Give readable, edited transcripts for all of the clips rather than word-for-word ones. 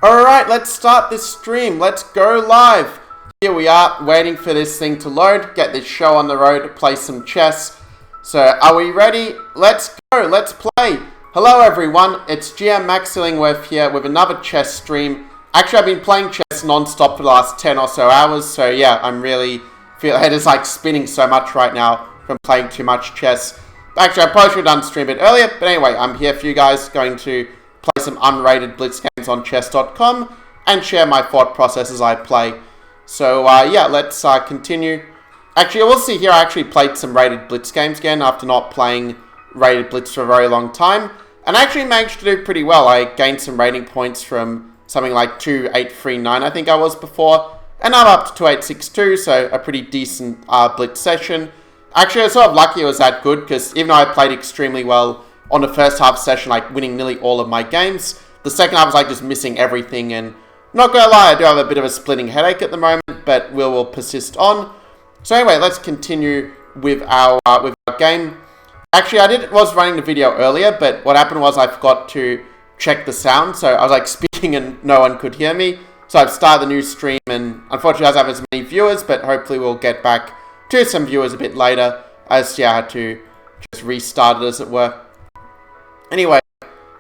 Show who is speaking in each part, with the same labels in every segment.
Speaker 1: Alright, let's start this stream. Let's go live. Here we are, waiting for this thing to load, get this show on the road, play some chess. So, are we ready? Let's go, let's play. Hello everyone, it's GM Max Illingworth here with another chess stream. Actually, I've been playing chess non-stop for the last 10 or so hours, so yeah, I'm really... feel the head is like spinning so much right now from playing too much chess. Actually, I probably should have done stream a bit earlier, but anyway, I'm here for you guys, going to play some unrated Blitz games on chess.com and share my thought process as I play. So, yeah, let's continue. Actually, we'll see here, I actually played some rated Blitz games again after not playing rated Blitz for a very long time. And I actually managed to do pretty well. I gained some rating points from something like 2839, I think I was before. And I'm up to 2862, so a pretty decent Blitz session. Actually, I was sort of lucky it was that good, because even though I played extremely well on the first half session, like winning nearly all of my games, the second half was like just missing everything. And not gonna lie, I do have a bit of a splitting headache at the moment, but we'll persist on. So anyway, let's continue with our game. Actually, was running the video earlier, but what happened was I forgot to check the sound, so I was like speaking and no one could hear me. So I've started the new stream, and unfortunately I don't have as many viewers, but hopefully we'll get back to some viewers a bit later, as yeah, I had to just restart it, as it were. Anyway,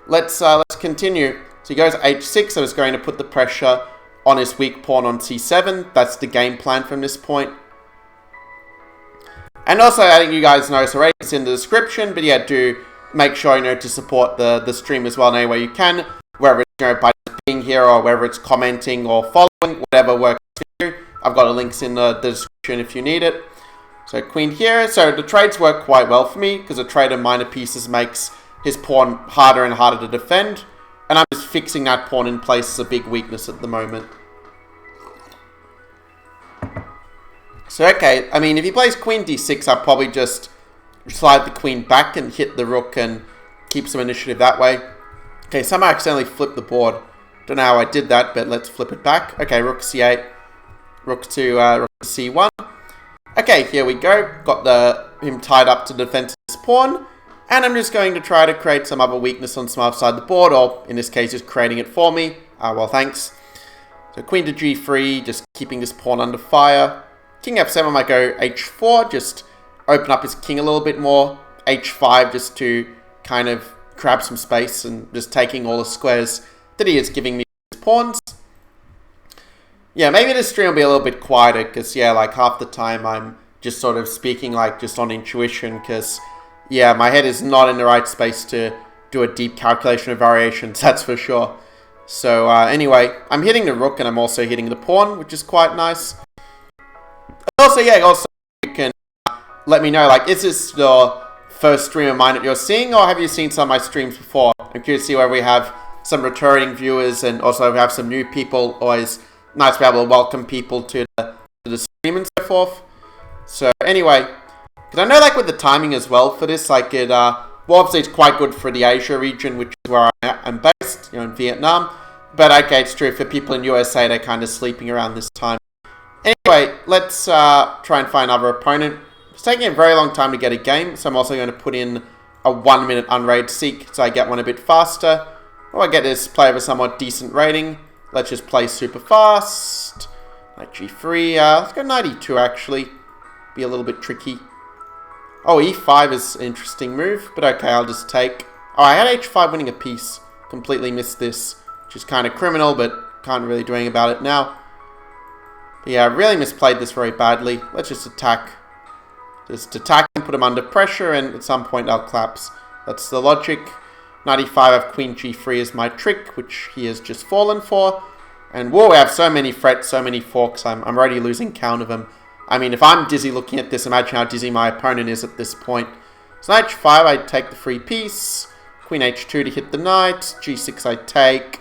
Speaker 1: let's continue. So he goes h6, so he's going to put the pressure on his weak pawn on c7. That's the game plan from this point. And also, I think you guys know this already, it's in the description, but yeah, do make sure, to support the stream as well in any way you can, whether it's, by being here or whether it's commenting or following, whatever works for you. I've got the links in the description if you need it. So queen here. So the trades work quite well for me, because a trade of minor pieces makes his pawn harder and harder to defend. And I'm just fixing that pawn in place as a big weakness at the moment. So, okay, I mean, if he plays queen d6, I'll probably just slide the queen back and hit the rook and keep some initiative that way. Okay, somehow I accidentally flipped the board. Don't know how I did that, but let's flip it back. Okay, rook c8, rook to c1. Okay, here we go. Got him tied up to defend his pawn. And I'm just going to try to create some other weakness on some other side of the board, or in this case, just creating it for me. Well, thanks. So queen to g3, just keeping this pawn under fire. King f7 might go h4, just open up his king a little bit more. h5 just to kind of grab some space and just taking all the squares that he is giving me his pawns. Yeah, maybe this stream will be a little bit quieter, because yeah, like half the time I'm just sort of speaking like just on intuition, because yeah, my head is not in the right space to do a deep calculation of variations, that's for sure. So anyway, I'm hitting the rook and I'm also hitting the pawn, which is quite nice. Also, yeah, you can let me know, like, is this your first stream of mine that you're seeing, or have you seen some of my streams before? I'm curious to see whether we have some returning viewers, and also we have some new people. Always nice to be able to welcome people to the stream and so forth. So anyway, because I know, like, with the timing as well for this, like, well, obviously it's quite good for the Asia region, which is where I'm based, in Vietnam. But okay, it's true for people in USA, they're kind of sleeping around this time. Anyway, let's try and find another opponent. It's taking a very long time to get a game, so I'm also going to put in a 1-minute unrated seek, so I get one a bit faster. Or I get this play with a somewhat decent rating. Let's just play super fast. Knight g3, let's go knight e2 actually. Be a little bit tricky. Oh, e5 is an interesting move, but okay, I'll just take... Oh, I had h5 winning a piece. Completely missed this, which is kind of criminal, but can't really do anything about it now. But yeah, I really misplayed this very badly. Let's just attack. Just attack and put him under pressure, and at some point I'll collapse. That's the logic. Knight e5, I have queen g3 as my trick, which he has just fallen for. And whoa, we have so many threats, so many forks, I'm already losing count of them. I mean, if I'm dizzy looking at this, imagine how dizzy my opponent is at this point. So knight h5, I take the free piece. Queen h2 to hit the knight. g6 I take.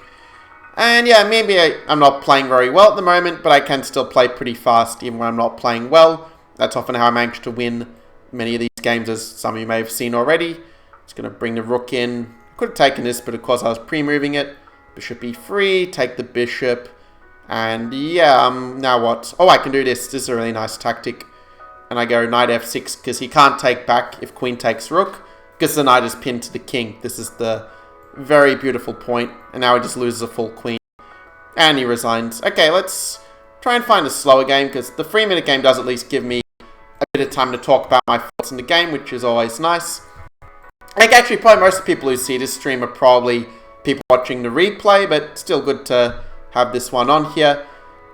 Speaker 1: And yeah, maybe I'm not playing very well at the moment, but I can still play pretty fast even when I'm not playing well. That's often how I manage to win many of these games, as some of you may have seen already. Just going to bring the rook in. Could have taken this, but of course I was pre-moving it. Bishop e3, take the bishop. And yeah, now what? Oh, I can do this. This is a really nice tactic. And I go knight f6, because he can't take back if queen takes rook, because the knight is pinned to the king. This is the very beautiful point. And now he just loses a full queen. And he resigns. Okay, let's try and find a slower game, because the 3-minute game does at least give me a bit of time to talk about my thoughts in the game, which is always nice. I think actually probably most of the people who see this stream are probably people watching the replay, but still good to have this one on here.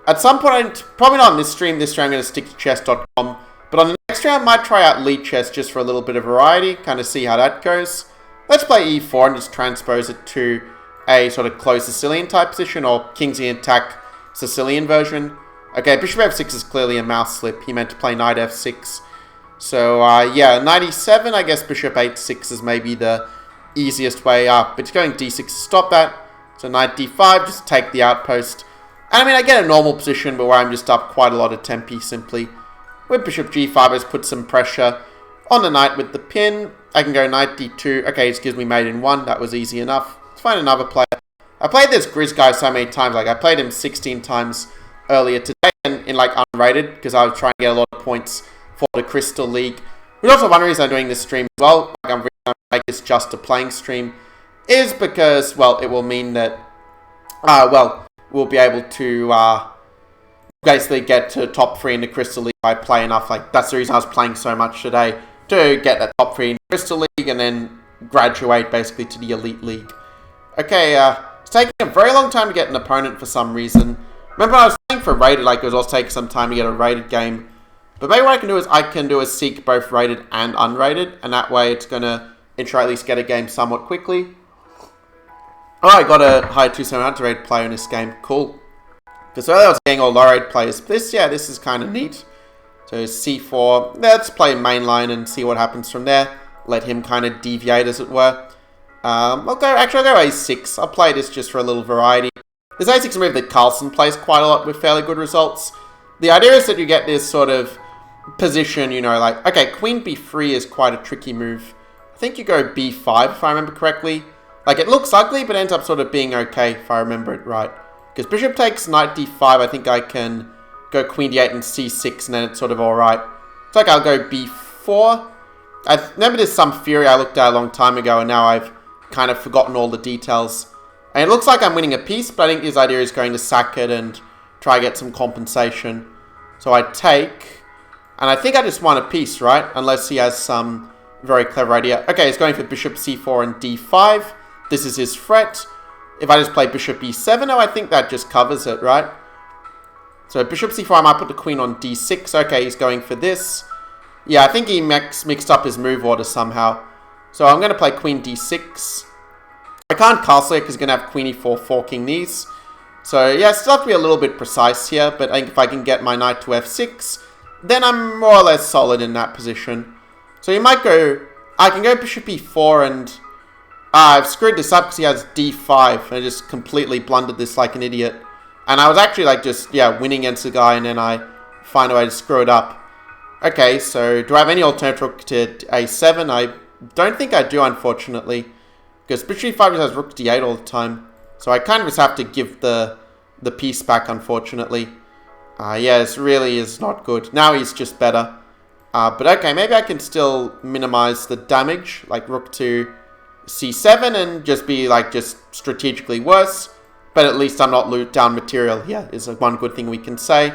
Speaker 1: At some point, probably not on this stream I'm going to stick to chess.com, but on the next stream I might try out lead chess just for a little bit of variety, kind of see how that goes. Let's play e4 and just transpose it to a sort of closed Sicilian type position, or King's in attack Sicilian version. Okay, bishop f6 is clearly a mouse slip. He meant to play knight f6. So, yeah, knight e7, I guess bishop h6 is maybe the easiest way up. But he's going d6 to stop that. So knight d5, just take the outpost. And I mean, I get a normal position, but where I'm just up quite a lot of tempi simply. With bishop g5, I just put some pressure on the knight with the pin. I can go knight d2. Okay, this gives me mate in 1. That was easy enough. Let's find another player. I played this Grizz guy so many times. Like, I played him 16 times earlier today in like unrated, because I was trying to get a lot of points for the Crystal League. Which also one reason I'm doing this stream as well, like I'm really trying to make this just a playing stream, is because, well, it will mean that, well, we'll be able to basically get to top 3 in the Crystal League if I play enough. Like, that's the reason I was playing so much today, to get that top 3 in the Crystal League and then graduate basically to the Elite League. Okay, it's taking a very long time to get an opponent for some reason. Remember when I was playing for rated, like it was also taking some time to get a rated game. But maybe what I can do is seek both rated and unrated, and that way it's going to ensure I at least get a game somewhat quickly. Alright, got a high 2700 rated player in this game. Cool. Because earlier I was getting all low rated players. But this is kind of neat. So c4, let's play mainline and see what happens from there. Let him kind of deviate, as it were. I'll go a6. I'll play this just for a little variety. This a6 move that Carlsen plays quite a lot with fairly good results. The idea is that you get this sort of position, you know, like, okay, queen b3 is quite a tricky move. I think you go b5 if I remember correctly. Like, it looks ugly, but ends up sort of being okay if I remember it right. Because bishop takes knight d5, I think I can go queen d8 and c6, and then it's sort of alright. It's like I'll go b4. I remember there's some theory I looked at a long time ago, and now I've kind of forgotten all the details. And it looks like I'm winning a piece, but I think his idea is going to sack it and try to get some compensation. So I take, and I think I just won a piece, right? Unless he has some very clever idea. Okay, he's going for bishop c4 and d5. This is his threat. If I just play bishop e7, oh, I think that just covers it, right? So bishop c4, I might put the queen on d6. Okay, he's going for this. Yeah, I think he mixed up his move order somehow. So I'm going to play queen d6. I can't castle it because he's going to have queen e4 forking these. So yeah, still have to be a little bit precise here, but I think if I can get my knight to f6, then I'm more or less solid in that position. So you might go, I can go bishop e4 and I've screwed this up because he has d5 and I just completely blundered this like an idiot. And I was actually like just, yeah, winning against the guy and then I find a way to screw it up. Okay, so do I have any alternative rook to a7? I don't think I do, unfortunately. Because bishop e5 just has rook d8 all the time. So I kind of just have to give the piece back, unfortunately. Yeah, this really is not good. Now he's just better. But okay, maybe I can still minimize the damage. Like rook to c7 and just be like just strategically worse. But at least I'm not down material here, is one good thing we can say.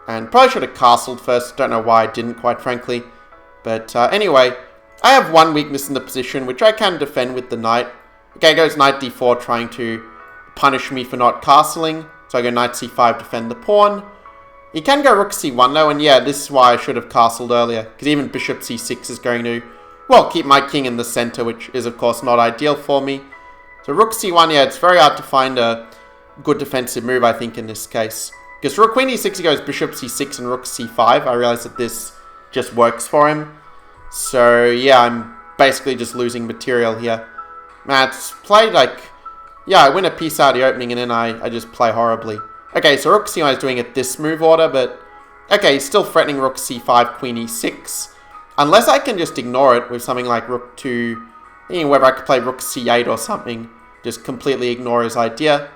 Speaker 1: And probably should have castled first. Don't know why I didn't, quite frankly. But anyway, I have one weakness in the position, which I can defend with the knight. Okay, goes knight d4, trying to punish me for not castling. So I go knight c5, defend the pawn. He can go rook c1 though, and yeah, this is why I should have castled earlier. Because even bishop c6 is going to, well, keep my king in the center, which is of course not ideal for me. So rook c1, yeah, it's very hard to find a good defensive move, I think, in this case. Because rook queen e6, he goes bishop c6 and rook c5. I realize that this just works for him. So yeah, I'm basically just losing material here. Man, it's played like, yeah, I win a piece out of the opening and then I just play horribly. Okay, so rook c1 is doing it this move order, but okay, he's still threatening rook c5, queen e6. Unless I can just ignore it with something like rook to, you know, whether I could play rook c8 or something. Just completely ignore his idea.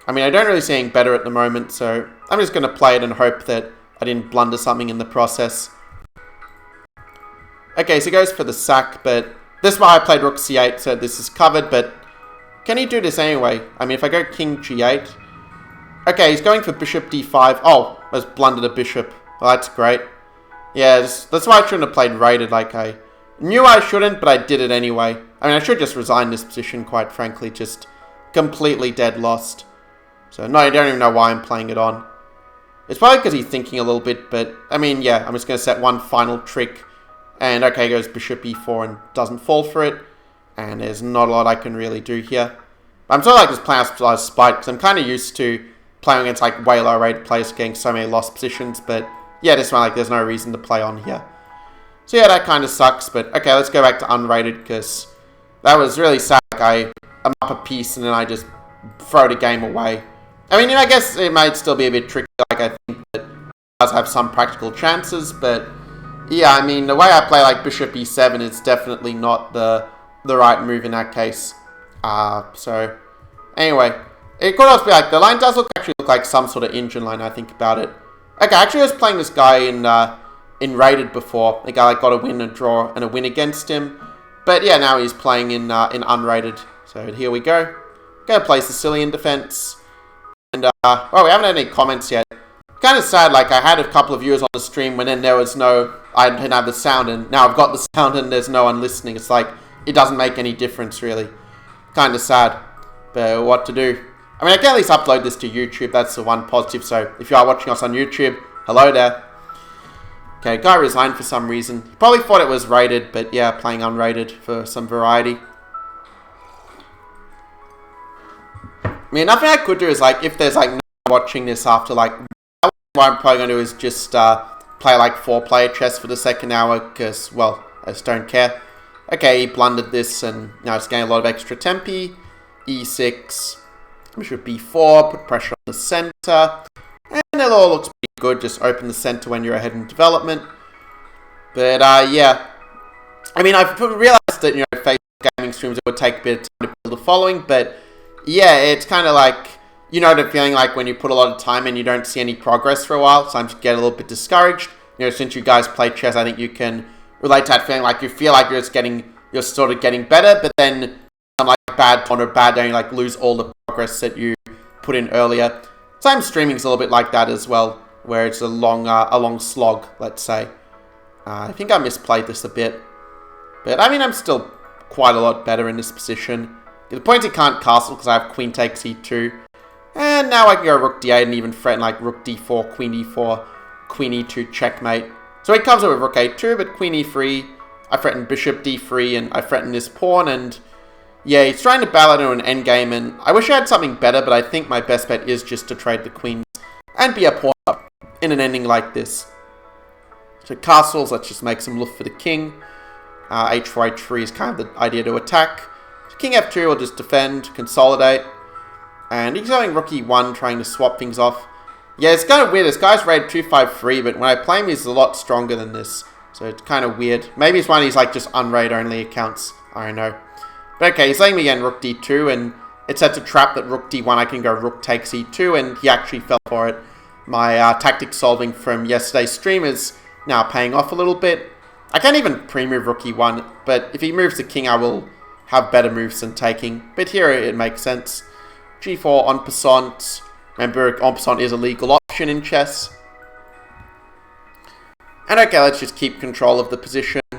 Speaker 1: I mean, I don't really see anything better at the moment, so I'm just going to play it and hope that I didn't blunder something in the process. Okay, so he goes for the sack, but this is why I played rook c8, so this is covered, but can he do this anyway? I mean, if I go king g8... Okay, he's going for bishop d5. Oh, I just blundered a bishop. Well, that's great. Yeah, that's why I shouldn't have played raided. Like, I knew I shouldn't, but I did it anyway. I mean, I should just resign this position, quite frankly. Just completely dead lost. So, no, I don't even know why I'm playing it on. It's probably because he's thinking a little bit, but, I mean, yeah, I'm just going to set one final trick. And, okay, goes bishop e4 and doesn't fall for it. And there's not a lot I can really do here. I'm sort of like just playing out of spite, because I'm kind of used to playing against, like, way low rated players, getting so many lost positions. But, yeah, this one, like, there's no reason to play on here. So, yeah, that kind of sucks. But, okay, let's go back to unrated, because that was really sad. Like, I'm up a piece, and then I just throw the game away. I mean, I guess it might still be a bit tricky. Like, I think that it does have some practical chances, but yeah, I mean, the way I play, like, bishop e7 is definitely not the right move in that case. So, anyway, it could also be, like, the line does actually look like some sort of engine line, I think about it. Okay, actually I was playing this guy in raided before. The guy, like, got a win, a draw, and a win against him. But, yeah, now he's playing in unrated. So, here we go. Gonna play Sicilian defense. And, well, we haven't had any comments yet. Kind of sad, like, I had a couple of viewers on the stream when then there was no... I didn't have the sound, and now I've got the sound and there's no one listening. It's like, it doesn't make any difference, really. Kind of sad. But what to do? I mean, I can at least upload this to YouTube. That's the one positive. So, if you are watching us on YouTube, hello there. Okay, guy resigned for some reason. Probably thought it was rated, but yeah, playing unrated for some variety. I mean, nothing I could do is, like, if there's, like, no one watching this after, like, what I'm probably going to do is just play, like, 4-player chess for the second hour, because, well, I just don't care. Okay, he blundered this, and now it's getting a lot of extra tempi. E6, bishop b4, put pressure on the center, and it all looks pretty good. Just open the center when you're ahead in development. But, yeah, I mean, I've realized that, you know, Facebook gaming streams, it would take a bit of time to build a following, but yeah, it's kind of like, you know, the feeling like when you put a lot of time in, you don't see any progress for a while. So I'm just getting a little bit discouraged. You know, since you guys play chess, I think you can relate to that feeling. Like, you feel like you're sort of getting better, but then some, like, bad turn or bad day, you, like, lose all the progress that you put in earlier. Same streaming's a little bit like that as well, where it's a long slog, let's say. I think I misplayed this a bit, but I mean, I'm still quite a lot better in this position. The point he can't castle because I have queen takes e2. And now I can go rook d8 and even threaten, like, rook d4, queen e4, queen e2, checkmate. So he comes up with rook a2, but queen e3. I threaten bishop d3, and I threaten this pawn, and yeah, he's trying to battle into an endgame, and I wish I had something better, but I think my best bet is just to trade the queens and be a pawn up in an ending like this. So castles, let's just make some luft for the king. h4, h3 is kind of the idea to attack. King f2 will just defend, consolidate. And he's going rook e1, trying to swap things off. Yeah, it's kind of weird. This guy's rated 253, but when I play him, he's a lot stronger than this. So it's kind of weird. Maybe it's one of these, like, just unrated only accounts. I don't know. But okay, he's letting me again rook d2, and it sets a trap that rook d1, I can go rook takes e2, and he actually fell for it. My tactic solving from yesterday's stream is now paying off a little bit. I can't even pre-move rook e1, but if he moves the king, I will have better moves than taking. But here it makes sense. g4 en passant. Remember, en passant is a legal option in chess. And okay, let's just keep control of the position. I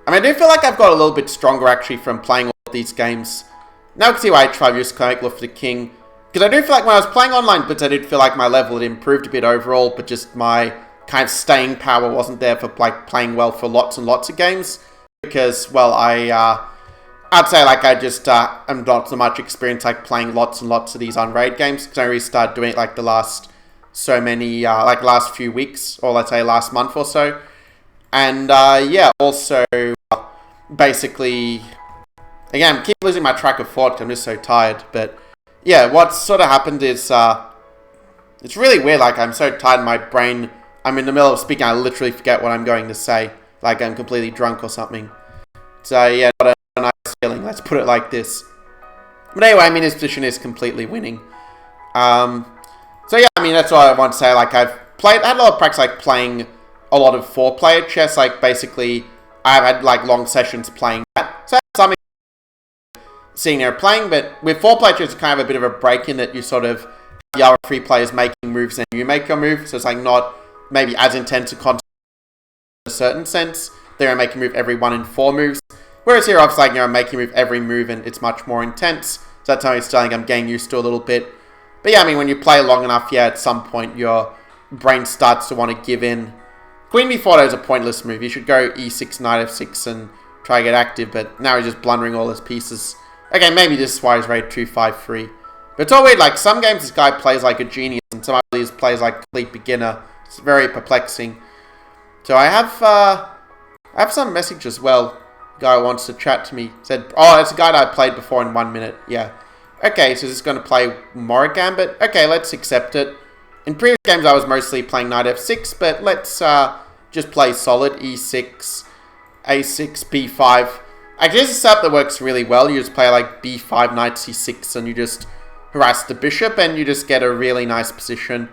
Speaker 1: mean, I do feel like I've got a little bit stronger actually from playing all of these games. Now I can see why h5 used to make love for the king. Because I do feel like when I was playing online Blitz, I did feel like my level had improved a bit overall, but just my kind of staying power wasn't there for, like, playing well for lots and lots of games. Because, well, I'd say, like, I just am not so much experienced, like, playing lots and lots of these unraid games, because I really started doing it, like, the last so many, like, last few weeks, or let's say last month or so. And, yeah, also, basically, again, I keep losing my track of thought because I'm just so tired, but, yeah, what sort of happened is, it's really weird, like, I'm so tired, my brain, I'm in the middle of speaking, I literally forget what I'm going to say, like I'm completely drunk or something. So, yeah, not a nice feeling, let's put it like this. But anyway, I mean, his position is completely winning. So yeah, I mean, that's what I want to say. Like, I had a lot of practice, like, playing a lot of 4-player chess. Like, basically, I've had, like, long sessions playing that. So, sitting there playing. But with 4-player chess, it's kind of a bit of a break in that you sort of have the other 3 players making moves and you make your move. So it's like not maybe as intense a concept in a certain sense. They're making a move every 1 in 4 moves. Whereas here, obviously, like, I'm making a move every move and it's much more intense. So that's something Sterling I'm getting used to a little bit. But yeah, I mean, when you play long enough, yeah, at some point your brain starts to want to give in. Queen b4 is a pointless move. You should go e6, knight f6 and try to get active, but now he's just blundering all his pieces. Okay, maybe this is why he's rated 2-5-3. But it's all weird, like, some games this guy plays like a genius, and some others plays like a complete beginner. It's very perplexing. So I have some message as well. The guy wants to chat to me. Said, oh, it's a guy that I played before in 1 minute. Yeah. Okay, so this is going to play more Gambit. Okay, let's accept it. In previous games, I was mostly playing knight f6, but let's just play solid. e6, a6, b5. Actually, this is a setup that works really well. You just play like b5, knight c6, and you just harass the bishop, and you just get a really nice position.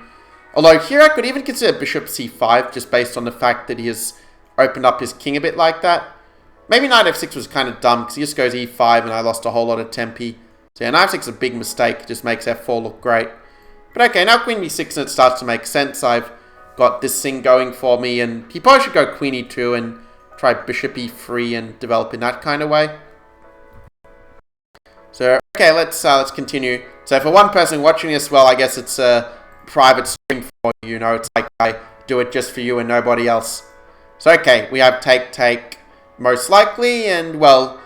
Speaker 1: Although here I could even consider bishop c5, just based on the fact that he has opened up his king a bit like that. Maybe knight f6 was kind of dumb, because he just goes e5, and I lost a whole lot of tempi. So yeah, knight f6 is a big mistake. It just makes f4 look great. But okay, now queen b6 and it starts to make sense. I've got this thing going for me, and he probably should go queen e2 and try bishop e3 and develop in that kind of way. So okay, let's continue. So for one person watching this, well, I guess it's a private stream for you. You know, it's like I do it just for you and nobody else. So okay, we have take most likely, and well,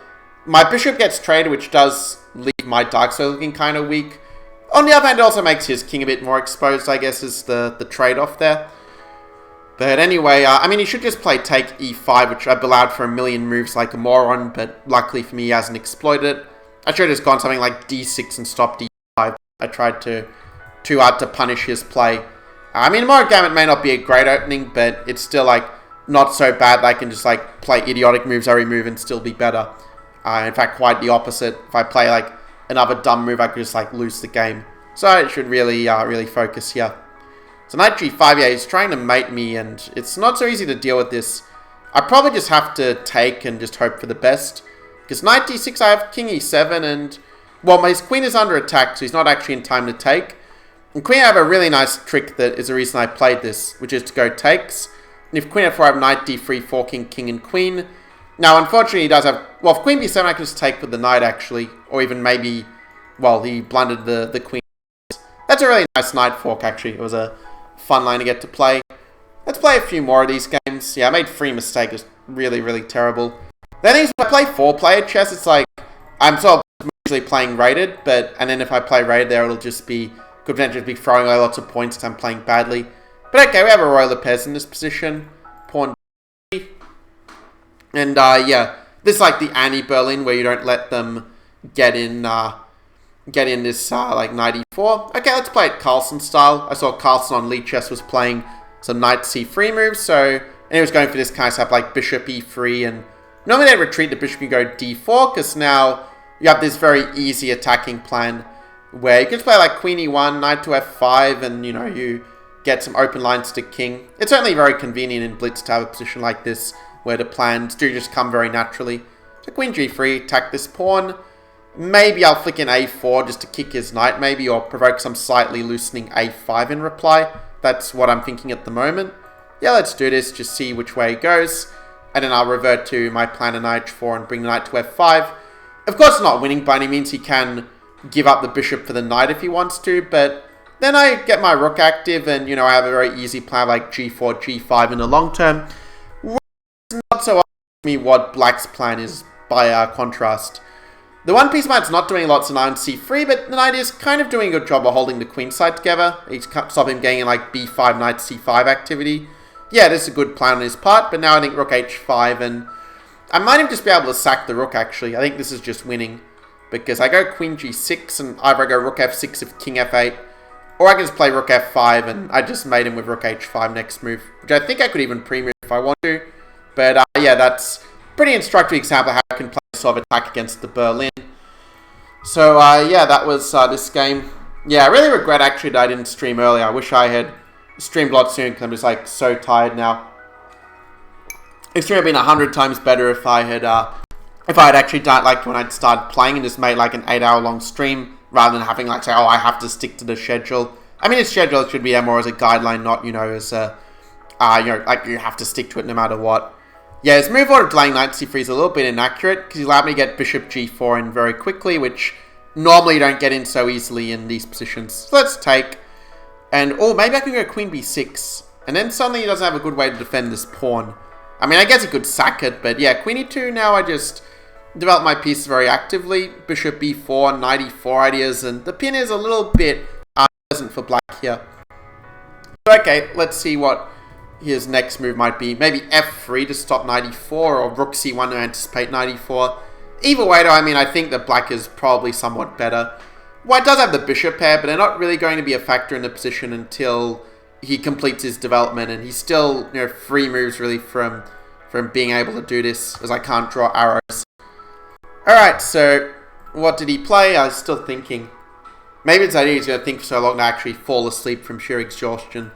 Speaker 1: my bishop gets traded, which does leave my dark side looking kind of weak. On the other hand, it also makes his king a bit more exposed, I guess, is the trade-off there. But anyway, I mean, he should just play take e5, which I've allowed for a million moves like a moron, but luckily for me, he hasn't exploited it. I should have just gone something like d6 and stopped d5. I tried too hard to punish his play. I mean, more Gambit may not be a great opening, but it's still, like, not so bad that I can just, like, play idiotic moves every move and still be better. In fact, quite the opposite. If I play, like, another dumb move, I could just, like, lose the game. So I should really focus here. So knight g5, yeah, he's trying to mate me, and it's not so easy to deal with this. I probably just have to take and just hope for the best. Because knight d6, I have king e7, and, well, his queen is under attack, so he's not actually in time to take. And queen, I have a really nice trick that is the reason I played this, which is to go takes. And if queen f4, I have knight d3, forking king and queen. Now, unfortunately, he does have... Well, if queen b7, I can just take with the knight, actually. Or even maybe... Well, he blundered the queen. That's a really nice knight fork, actually. It was a fun line to get to play. Let's play a few more of these games. Yeah, I made 3 mistakes. It was really, really terrible. The thing is, when I play 4-player chess, it's like... I'm sort of usually playing rated, but... And then if I play rated there, it'll just be... Could potentially be throwing away lots of points because I'm playing badly. But okay, we have a Roy Lopez in this position. Pawn d3. And, yeah, this is like the anti-Berlin where you don't let them get in this, like, knight e4. Okay, let's play it Carlsen style. I saw Carlsen on Lee Chess was playing some knight c3 moves, so, and he was going for this kind of stuff like bishop e3, and normally they retreat, the bishop can go d4, because now you have this very easy attacking plan where you can play like queen e1, knight to f5, and, you know, you get some open lines to king. It's certainly very convenient in Blitz to have a position like this, where the plans do just come very naturally. So queen g3, attack this pawn. Maybe I'll flick in a4 just to kick his knight, maybe, or provoke some slightly loosening a5 in reply. That's what I'm thinking at the moment. Yeah, let's do this, just see which way it goes. And then I'll revert to my plan of knight h4 and bring the knight to f5. Of course, not winning by any means. He can give up the bishop for the knight if he wants to, but then I get my rook active, and, you know, I have a very easy plan like g4, g5 in the long term. It's not so obvious to me what black's plan is by contrast. The one piece man's not doing lots of knight c3, but the knight is kind of doing a good job of holding the queen side together. He's stopping him getting in like b5, knight c5 activity. Yeah, this is a good plan on his part, but now I think rook h5, and I might even just be able to sack the rook, actually. I think this is just winning, because I go queen g6, and either I go rook f6 if king f8, or I can just play rook f5, and I just made him with rook h5 next move, which I think I could even pre-move if I want to. But yeah, that's a pretty instructive example of how I can play sort of attack against the Berlin. So yeah, that was this game. Yeah, I really regret actually that I didn't stream earlier. I wish I had streamed a lot sooner, because I'm just like so tired now. It's really been 100 times better if I had if I had actually done it like when I'd started playing and just made like an 8-hour long stream rather than having like say, oh, I have to stick to the schedule. I mean, a schedule should be more as a guideline, not, as a, like you have to stick to it no matter what. Yeah, his move order delaying knight c3 is a little bit inaccurate because he allowed me to get bishop g4 in very quickly, which normally you don't get in so easily in these positions. So let's take, and oh, maybe I can go queen b6, and then suddenly he doesn't have a good way to defend this pawn. I mean, I guess he could sack it, but yeah, queen e2, now I just develop my piece very actively. Bishop b4, knight e4 ideas, and the pin is a little bit unpleasant for black here. So, okay, let's see what his next move might be. Maybe f3 to stop knight e4, or rook c1 to anticipate knight e4. Either way, though, I mean, I think that black is probably somewhat better. White does have the bishop pair, but they're not really going to be a factor in the position until he completes his development, and he's still, 3 moves really from being able to do this, as I can't draw arrows. Alright, so what did he play? I was still thinking. Maybe it's the idea he's going to think for so long to actually fall asleep from sheer exhaustion.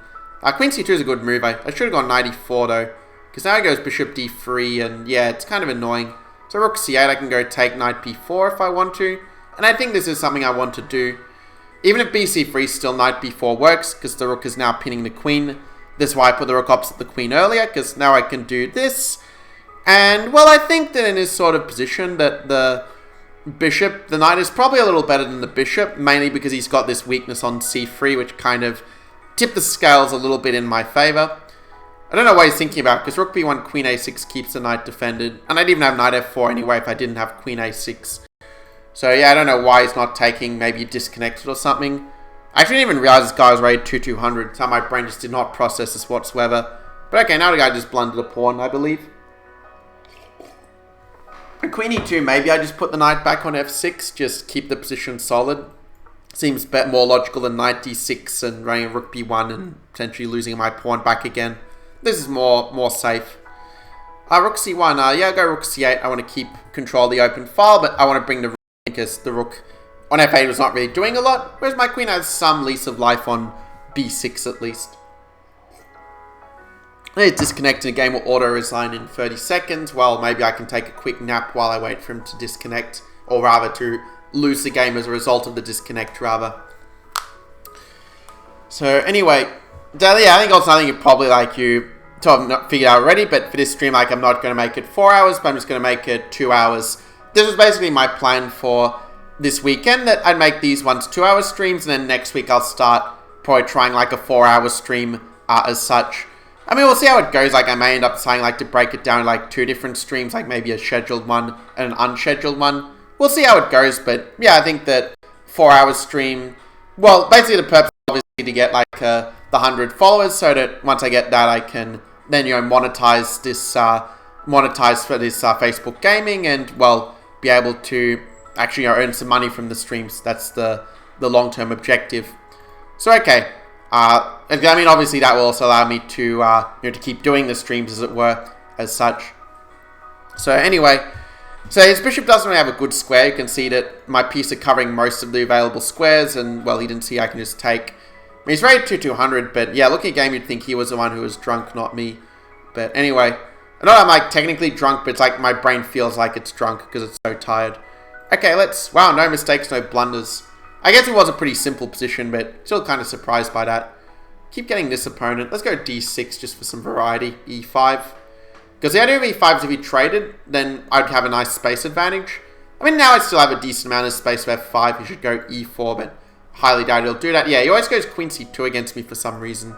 Speaker 1: Queen c2 is a good move. I should have gone knight e4 though, because now he goes bishop d3, and yeah, it's kind of annoying. So rook c8, I can go take knight b4 if I want to, and I think this is something I want to do. Even if bc3, still knight b4 works, because the rook is now pinning the queen. This is why I put the rook opposite the queen earlier, because now I can do this. And, well, I think that in his sort of position that the knight is probably a little better than the bishop, mainly because he's got this weakness on c3, which kind of tipped the scales a little bit in my favour. I don't know what he's thinking about, because rook b1, queen a6 keeps the knight defended. And I'd even have knight f4 anyway if I didn't have queen a6. So yeah, I don't know why he's not taking, maybe disconnected or something. I actually didn't even realize this guy was rated 2-200, so my brain just did not process this whatsoever. But okay, now the guy just blundered a pawn, I believe. And queen e2, maybe I just put the knight back on f6, just keep the position solid. Seems more logical than knight d6 and running rook b1 and potentially losing my pawn back again. This is more safe. Rook c1, yeah, go rook c8. I want to keep control of the open file, but I want to bring the rook because the rook on f8 was not really doing a lot, whereas my queen has some lease of life on b6 at least. It's disconnecting, the game will auto-resign in 30 seconds. Well, maybe I can take a quick nap while I wait for him to disconnect, or rather to lose the game as a result of the disconnect, rather. So anyway, yeah, I think also something you probably you to have not figured out already, but for this stream, I'm not going to make it 4 hours, but I'm just going to make it 2 hours. This was basically my plan for this weekend, that I'd make these ones 2-hour streams, and then next week I'll start probably trying a 4-hour stream as such. I mean, we'll see how it goes. I may end up saying to break it down 2 different streams, maybe a scheduled one and an unscheduled one. We'll see how it goes, but yeah, I think that 4-hour stream, well, basically the purpose is obviously to get the 100 followers, so that once I get that, I can then, monetize this, monetize for this Facebook gaming, and, well, be able to actually earn some money from the streams. That's the long-term objective. So, okay. I mean, obviously that will also allow me to, to keep doing the streams, as it were, as such. So, anyway. So, his bishop doesn't really have a good square. You can see that my piece are covering most of the available squares, and, well, he didn't see I can just take. I mean, he's rated 2-200, but, yeah, looking at game, you'd think he was the one who was drunk, not me. But, anyway. I know I'm, technically drunk, but it's my brain feels like it's drunk because it's so tired. Okay, wow, no mistakes, no blunders. I guess it was a pretty simple position, but still kind of surprised by that. Keep getting this opponent. Let's go d6 just for some variety. e5. Because the idea of e5 is if he traded, then I'd have a nice space advantage. I mean, now I still have a decent amount of space for f5. He should go e4, but highly doubt he'll do that. Yeah, he always goes queen c2 against me for some reason.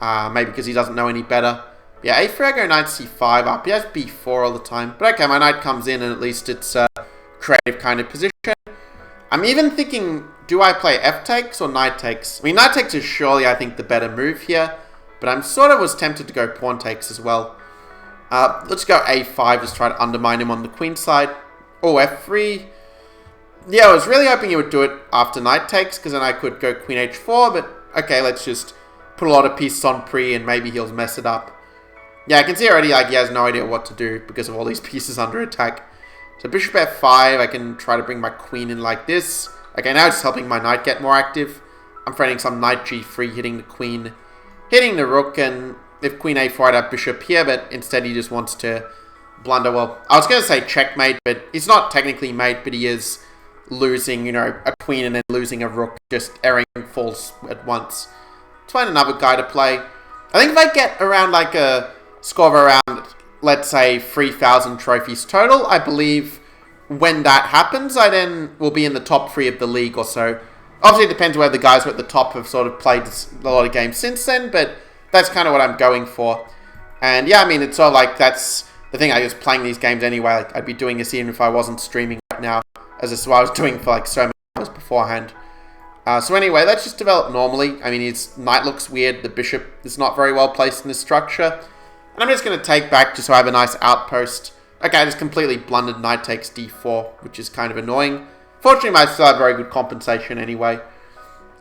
Speaker 1: Maybe because he doesn't know any better. Yeah, a3, I go knight c5 up. He has b4 all the time. But okay, my knight comes in, and at least it's a creative kind of position. I'm even thinking, do I play f takes or knight takes? I mean, knight takes is surely, I think, the better move here. But I'm sort of was tempted to go pawn takes as well. Let's go a5, just try to undermine him on the queen side. Oh, f3. Yeah, I was really hoping he would do it after knight takes, because then I could go queen h4. But okay, let's just put a lot of pieces on pre, and maybe he'll mess it up. Yeah, I can see already he has no idea what to do because of all these pieces under attack. So bishop f5, I can try to bring my queen in like this. Okay, now it's helping my knight get more active. I'm threatening some knight g3, hitting the queen, hitting the rook, and if queen a4, I'd have bishop here, but instead he just wants to blunder. Well, I was going to say checkmate, but he's not technically mate, but he is losing, you know, a queen and then losing a rook, just erring falls at once. Let's find another guy to play. I think if I get around like a score of around, let's say 3,000 trophies total, I believe when that happens, I then will be in the top 3 of the league or so. Obviously, it depends whether the guys who are at the top have sort of played a lot of games since then, but that's kind of what I'm going for. And yeah, I mean, it's sort of like that's the thing. I was playing these games anyway. Like, I'd be doing this even if I wasn't streaming right now, as this is what I was doing for like so many hours beforehand. So anyway, let's just develop normally. I mean, his knight looks weird. The bishop is not very well placed in this structure. And I'm just going to take back just so I have a nice outpost. Okay, I just completely blundered knight takes d4, which is kind of annoying. Fortunately, I still have very good compensation anyway.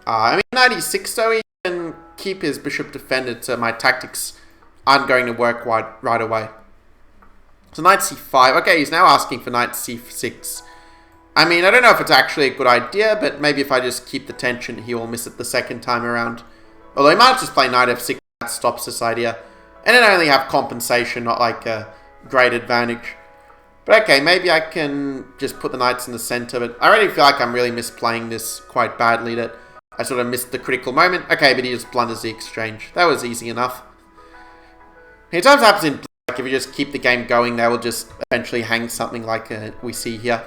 Speaker 1: I mean, knight e6 though, he can keep his bishop defended, so my tactics aren't going to work right away. So knight c5. Okay, he's now asking for knight c6. I mean, I don't know if it's actually a good idea, but maybe if I just keep the tension, he will miss it the second time around. Although he might just play knight f6, that stops this idea. And then I only have compensation, not like a great advantage. But okay, maybe I can just put the knights in the center, but I already feel like I'm really misplaying this quite badly, that I sort of missed the critical moment. Okay, but he just blunders the exchange. That was easy enough. It sometimes happens in like if you just keep the game going, they will just eventually hang something like we see here.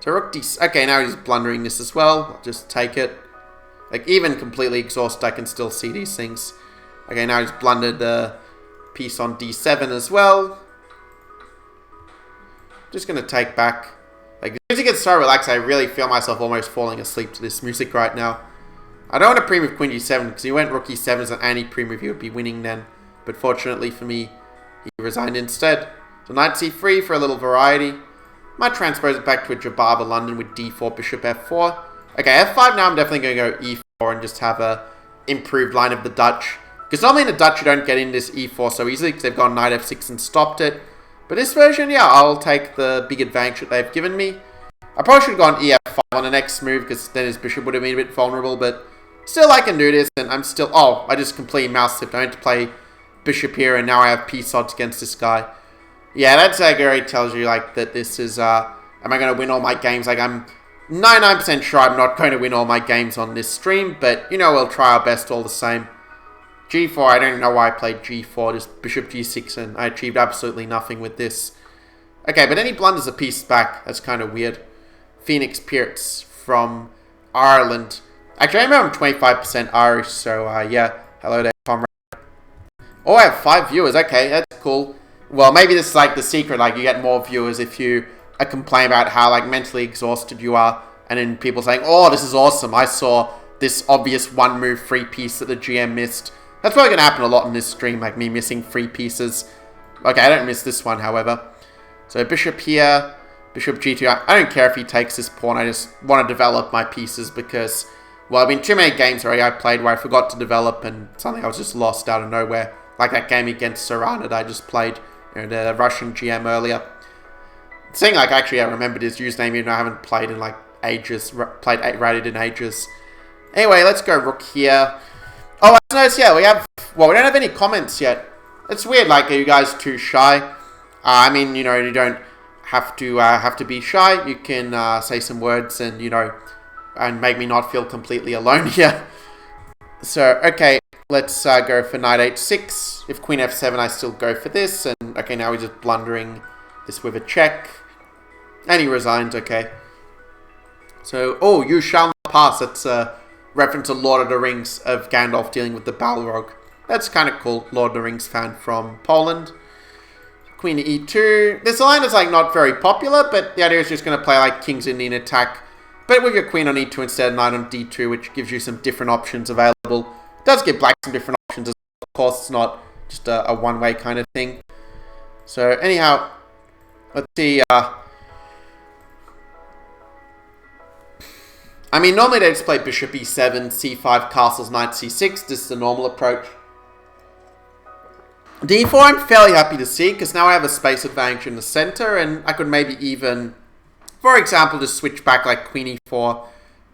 Speaker 1: So rook d... Okay, now he's blundering this as well. I'll just take it. Like, even completely exhausted, I can still see these things. Okay, now he's blundered the piece on d7 as well. Just going to take back. Like, the music gets so relaxed, I really feel myself almost falling asleep to this music right now. I don't want to pre-move queen d7, because he went rook e7 as an anti-pre-move, he would be winning then. But fortunately for me, he resigned instead. So knight c3 for a little variety. Might transpose it back to a Jababa London with d4, bishop f4. Okay, f5 now I'm definitely going to go e4 and just have a improved line of the Dutch. Because normally in the Dutch you don't get in this e4 so easily because they've gone knight f6 and stopped it. But this version, yeah, I'll take the big advantage that they've given me. I probably should have gone ef5 on the next move because then his bishop would have been a bit vulnerable. But still I can do this and I'm still... Oh, I just completely mouse slipped. I went to play bishop here and now I have peace odds against this guy. Yeah, that already tells you, like, that this is, am I going to win all my games? Like, I'm 99% sure I'm not going to win all my games on this stream, but, you know, we'll try our best all the same. G4, I don't know why I played G4, just bishop G6, and I achieved absolutely nothing with this. Okay, but then he blunders a piece back. That's kind of weird. Phoenix Pearce from Ireland. Actually, I remember I'm 25% Irish, so, yeah. Hello there, comrade. Oh, I have 5 viewers. Okay, that's cool. Well, maybe this is like the secret, like you get more viewers if you complain about how like mentally exhausted you are, and then people saying, oh, this is awesome, I saw this obvious one move free piece that the GM missed. That's probably going to happen a lot in this stream, like me missing free pieces. Okay, I don't miss this one, however. So bishop here, bishop g2. I don't care if he takes this pawn, I just want to develop my pieces because, well, I've been too many games already I played where I forgot to develop and something I was just lost out of nowhere. Like that game against Sarana that I just played. The Russian GM earlier. Saying like actually I remembered his username even though I haven't played in like ages, rated in ages. Anyway, let's go rook here. Oh, I noticed, yeah, we don't have any comments yet. It's weird, like, are you guys too shy? I mean, you know, you don't have to be shy. You can say some words and, you know, and make me not feel completely alone here. So, okay. Let's go for knight h6. If queen f7, I still go for this. And okay, now he's just blundering this with a check. And he resigns, okay. So, oh, you shall not pass. That's a reference to Lord of the Rings of Gandalf dealing with the Balrog. That's kind of cool. Lord of the Rings fan from Poland. Queen to e2. This line is like not very popular, but the idea is just going to play like King's Indian attack. But with your queen on e2 instead of knight on d2, which gives you some different options available. Does give black some different options as well. Of course, it's not just a one-way kind of thing. So, anyhow, let's see. I mean, normally they just play bishop e7, c5, castles, knight c6. This is the normal approach. d4 I'm fairly happy to see, because now I have a space advantage in the center, and I could maybe even, for example, just switch back like queen e4,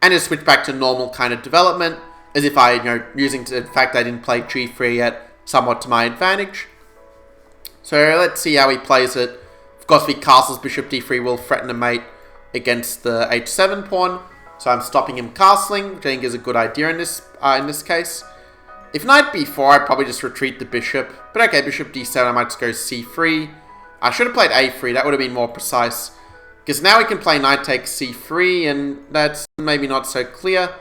Speaker 1: and just switch back to normal kind of development. As if I, you know, using the fact I didn't play g3 yet, somewhat to my advantage. So let's see how he plays it. Of course, if he castles bishop d3, will threaten a mate against the h7 pawn. So I'm stopping him castling, which I think is a good idea in this case. If knight b4, I'd probably just retreat the bishop. But okay, bishop d7, I might just go c3. I should have played a3, that would have been more precise. Because now we can play knight takes c3, and that's maybe not so clear.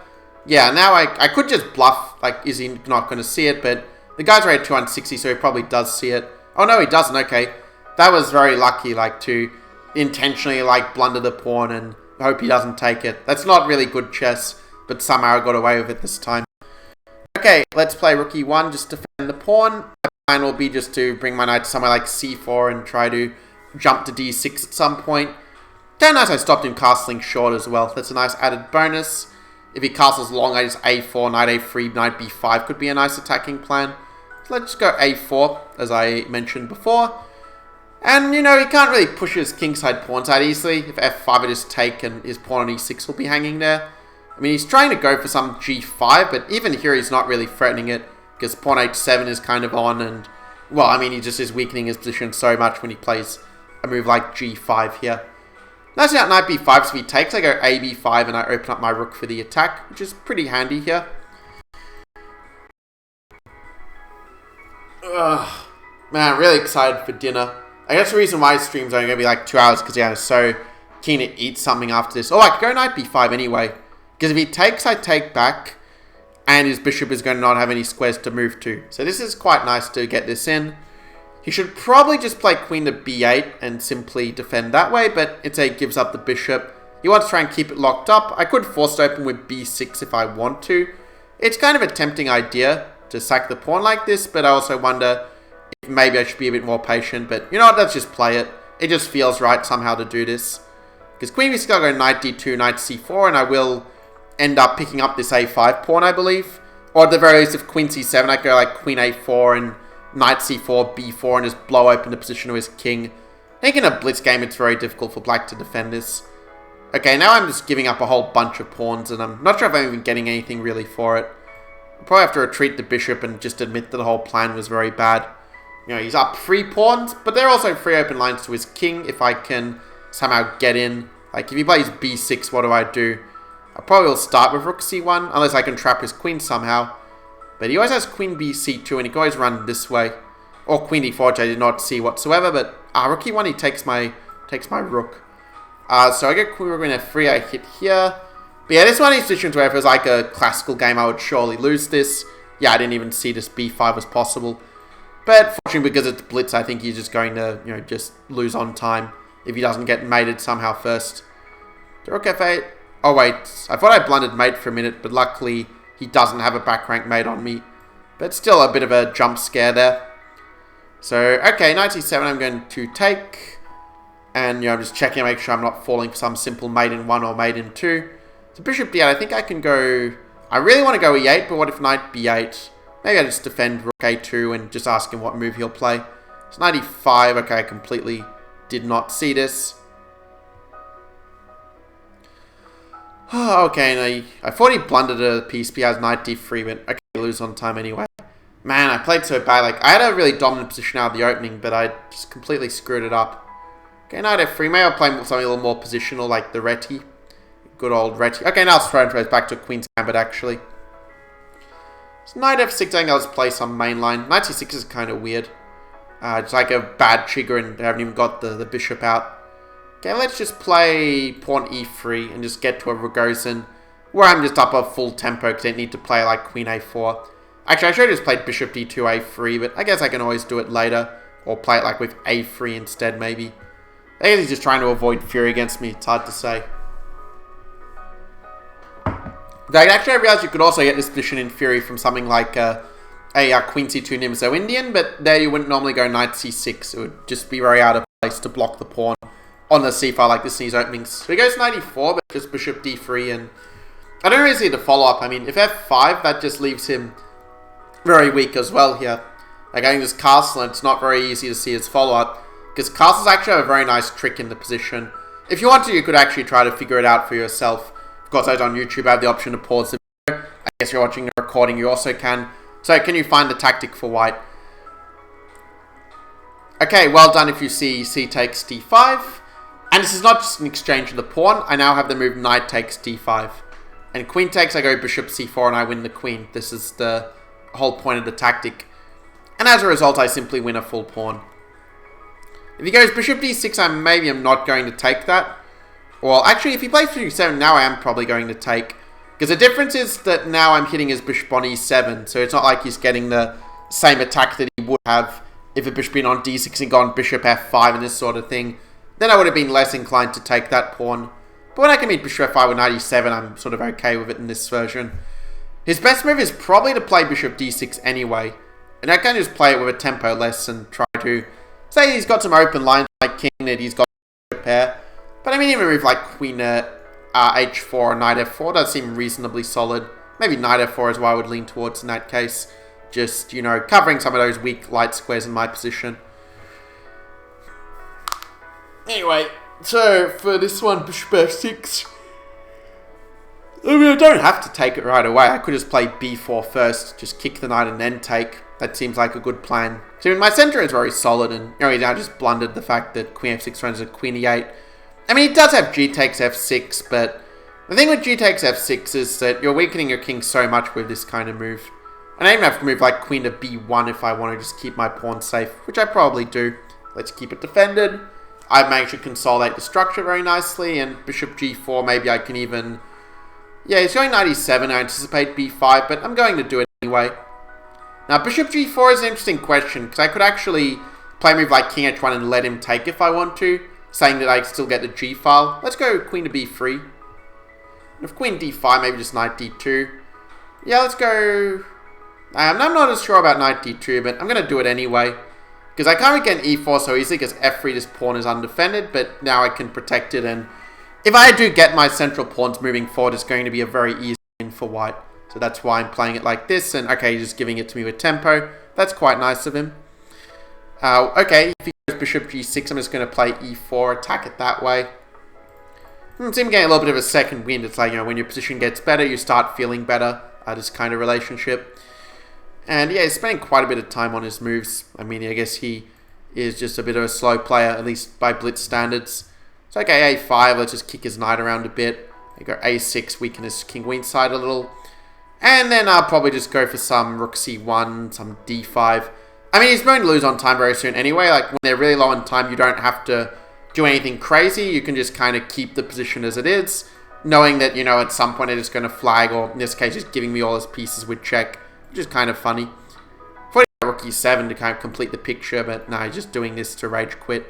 Speaker 1: Yeah, now I could just bluff, like, is he not going to see it? But the guy's rated 260, so he probably does see it. Oh no, he doesn't, okay. That was very lucky, like, to intentionally, like, blunder the pawn and hope he doesn't take it. That's not really good chess, but somehow I got away with it this time. Okay, let's play rook e1, just defend the pawn. My plan will be just to bring my knight to somewhere like c4 and try to jump to d6 at some point. Okay, nice, I stopped him castling short as well. That's a nice added bonus. If he castles long, I just a4, knight a3, knight b5 could be a nice attacking plan. So let's go a4, as I mentioned before. And, you know, he can't really push his kingside pawns out easily. If f5 I just take, and his pawn on e6 will be hanging there. I mean, he's trying to go for some g5, but even here he's not really threatening it, because pawn h7 is kind of on, and, well, I mean, he just is weakening his position so much when he plays a move like g5 here. Nice out knight b5, so if he takes, I go a b5, and I open up my rook for the attack, which is pretty handy here. Ugh. Man, I'm really excited for dinner. I guess the reason why his stream's only going to be like 2 hours, because yeah, I'm so keen to eat something after this. Oh, I could go knight b5 anyway. Because if he takes, I take back, and his bishop is going to not have any squares to move to. So this is quite nice to get this in. He should probably just play queen to b8 and simply defend that way, but it's a gives up the bishop. He wants to try and keep it locked up. I could force it open with b6 if I want to. It's kind of a tempting idea to sack the pawn like this, but I also wonder if maybe I should be a bit more patient. But you know what, let's just play it. It just feels right somehow to do this. Because queen b6, I'll go knight d2, knight c4, and I will end up picking up this a5 pawn, I believe. Or at the very least, if queen c7, I go like queen a4 and knight c4, b4, and just blow open the position of his king. I think in a blitz game, it's very difficult for black to defend this. Okay, now I'm just giving up a whole bunch of pawns, and I'm not sure if I'm even getting anything really for it. I'll probably have to retreat the bishop and just admit that the whole plan was very bad. You know, he's up 3 pawns, but there are also 3 open lines to his king if I can somehow get in. Like, if he plays b6, what do? I probably will start with rook c1, unless I can trap his queen somehow. But he always has queen b c2, and he can always run this way. Or queen d4, which I did not see whatsoever, but rook e1, he takes my rook. So I get queen f3, I hit here. But yeah, this one is situations where if it was like a classical game, I would surely lose this. Yeah, I didn't even see this b5 was possible. But fortunately, because it's blitz, I think he's just going to, you know, just lose on time if he doesn't get mated somehow first. Rook f8. Oh wait, I thought I blundered mate for a minute, but luckily he doesn't have a back rank mate on me. But still a bit of a jump scare there. So, okay, knight c7 I'm going to take. And, you know, I'm just checking to make sure I'm not falling for some simple mate in 1 or mate in 2. So bishop d8, I think I can go... I really want to go e8, but what if knight b8? Maybe I just defend rook a2 and just ask him what move he'll play. So knight e5, okay, I completely did not see this. Okay, and I thought he blundered a piece, but he has knight d3, but okay, lose on time anyway. Man, I played so bad. Like, I had a really dominant position out of the opening, but I just completely screwed it up. Okay, knight f3. Maybe I'll play something a little more positional, like the reti. Good old reti. Okay, now it's thrown back to queen's gambit, actually. So knight f6, I think I'll just play some main line. Knight c6 is kind of weird. It's like a bad trigger, and they haven't even got the bishop out. Okay, let's just play pawn e3 and just get to a Rogozin where I'm just up a full tempo because I need to play like queen a4. Actually, I should have just played bishop d2, a3, but I guess I can always do it later. Or play it like with a3 instead, maybe. I guess he's just trying to avoid fury against me. It's hard to say. Actually, I realized you could also get this position in fury from something like a queen c2 Nimzo Indian, but there you wouldn't normally go knight c6. It would just be very out of place to block the pawn on the c-file like this in his openings. So he goes knight e4, but just bishop d3, and I don't really see the follow-up. I mean, if f5, that just leaves him very weak as well here. Like, I think this castle, and it's not very easy to see his follow-up, because castles actually have a very nice trick in the position. If you want to, you could actually try to figure it out for yourself. Of course, those on YouTube have the option to pause the video. I guess you're watching the recording, you also can. So, can you find the tactic for white? Okay, well done if you see c takes d5. And this is not just an exchange of the pawn. I now have the move knight takes d5. And queen takes, I go bishop c4 and I win the queen. This is the whole point of the tactic. And as a result, I simply win a full pawn. If he goes bishop d6, maybe I'm not going to take that. Well, actually, if he plays bishop e7, now I am probably going to take. Because the difference is that now I'm hitting his bishop on e7. So it's not like he's getting the same attack that he would have if a bishop been on d6 and gone bishop f5 and this sort of thing. Then I would have been less inclined to take that pawn. But when I can meet bishop f5 with knight e7, I'm sort of okay with it in this version. His best move is probably to play bishop d6 anyway. And I can just play it with a tempo less and try to... Say he's got some open lines like king that he's got a pair. But I mean, even a move like queen h4 or knight f4 does seem reasonably solid. Maybe knight f4 is what I would lean towards in that case. Just, you know, covering some of those weak light squares in my position. Anyway, so for this one, bishop f6. I mean, I don't have to take it right away. I could just play b4 first, just kick the knight and then take. That seems like a good plan. So my center is very solid, and you know, he now just blundered the fact that queen f6 runs a queen e8. I mean, he does have g takes f6, but the thing with g takes f6 is that you're weakening your king so much with this kind of move. And I even have to move like queen to b1 if I want to just keep my pawn safe, which I probably do. Let's keep it defended. I've managed to consolidate the structure very nicely, and bishop g4, maybe I can even... Yeah, he's going knight e7, I anticipate b5, but I'm going to do it anyway. Now, bishop g4 is an interesting question, because I could actually play a move like king h1 and let him take if I want to, saying that I still get the g file. Let's go queen to b3. And if queen d5, maybe just knight d2. Yeah, let's go... I'm not as sure about knight d2, but I'm going to do it anyway. Because I can't really get an e4 so easily, because f3, this pawn is undefended, but now I can protect it, and if I do get my central pawns moving forward, it's going to be a very easy win for white. So that's why I'm playing it like this, and okay, he's just giving it to me with tempo. That's quite nice of him. Okay, if he goes bishop g6, I'm just going to play e4, attack it that way. It's even getting a little bit of a second wind. It's like, you know, when your position gets better, you start feeling better. This kind of relationship. And yeah, he's spending quite a bit of time on his moves. I mean, I guess he is just a bit of a slow player, at least by Blitz standards. So okay, a5, let's just kick his knight around a bit. I go a6, weaken his king-queen side a little. And then I'll probably just go for some rook c1, some d5. I mean, he's going to lose on time very soon anyway. Like, when they're really low on time, you don't have to do anything crazy. You can just kind of keep the position as it is, knowing that, you know, at some point they're just going to flag, or in this case, just giving me all his pieces with check, which is kind of funny. Putting rook e7 to kind of complete the picture, but no, he's just doing this to rage quit.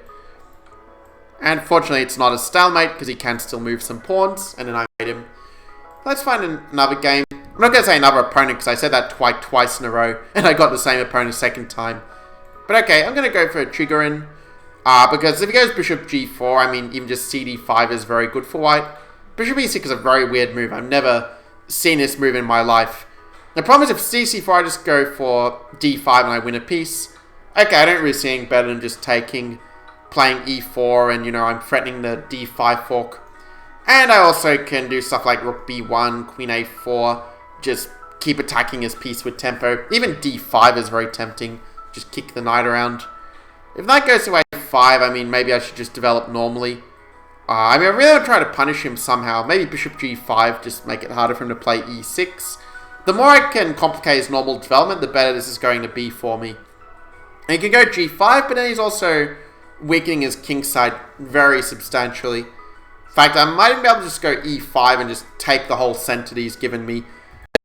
Speaker 1: And fortunately, it's not a stalemate, because he can still move some pawns, and then I made him. Let's find another game. I'm not going to say another opponent, because I said that twice in a row, and I got the same opponent a second time. But okay, I'm going to go for a Chigorin, because if he goes bishop g4, I mean, even just cd5 is very good for white. Bishop e6 is a very weird move. I've never seen this move in my life. The problem is if c4, I just go for d5 and I win a piece. Okay, I don't really see anything better than just taking, playing e4, and, you know, I'm threatening the d5 fork. And I also can do stuff like rook b1, queen a4, just keep attacking his piece with tempo. Even d5 is very tempting. Just kick the knight around. If knight goes to a5, I mean, maybe I should just develop normally. I mean, I really want to try to punish him somehow. Maybe bishop g5, just make it harder for him to play e6. The more I can complicate his normal development, the better this is going to be for me. And he can go g5, but then he's also weakening his king side very substantially. In fact, I might even be able to just go e5 and just take the whole center that he's given me.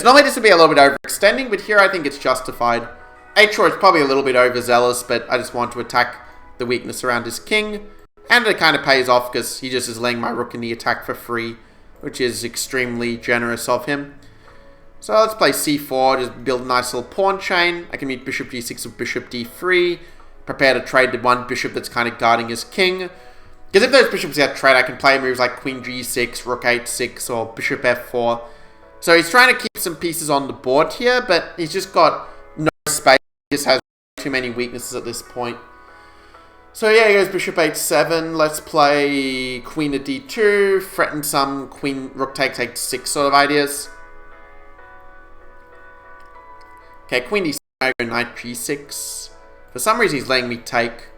Speaker 1: Normally this would be a little bit overextending, but here I think it's justified. h4 is probably a little bit overzealous, but I just want to attack the weakness around his king. And it kind of pays off because he just is laying my rook in the attack for free, which is extremely generous of him. So let's play c4, just build a nice little pawn chain. I can meet bishop g6 with bishop d3. Prepare to trade the one bishop that's kind of guarding his king. Because if those bishops get traded, I can play moves like queen g6, rook h6, or bishop f4. So he's trying to keep some pieces on the board here, but he's just got no space. He just has too many weaknesses at this point. So yeah, he goes bishop h7. Let's play queen to d2, threaten some queen, rook takes h6 sort of ideas. Okay, queen d7, I go knight g6. For some reason, he's letting me take.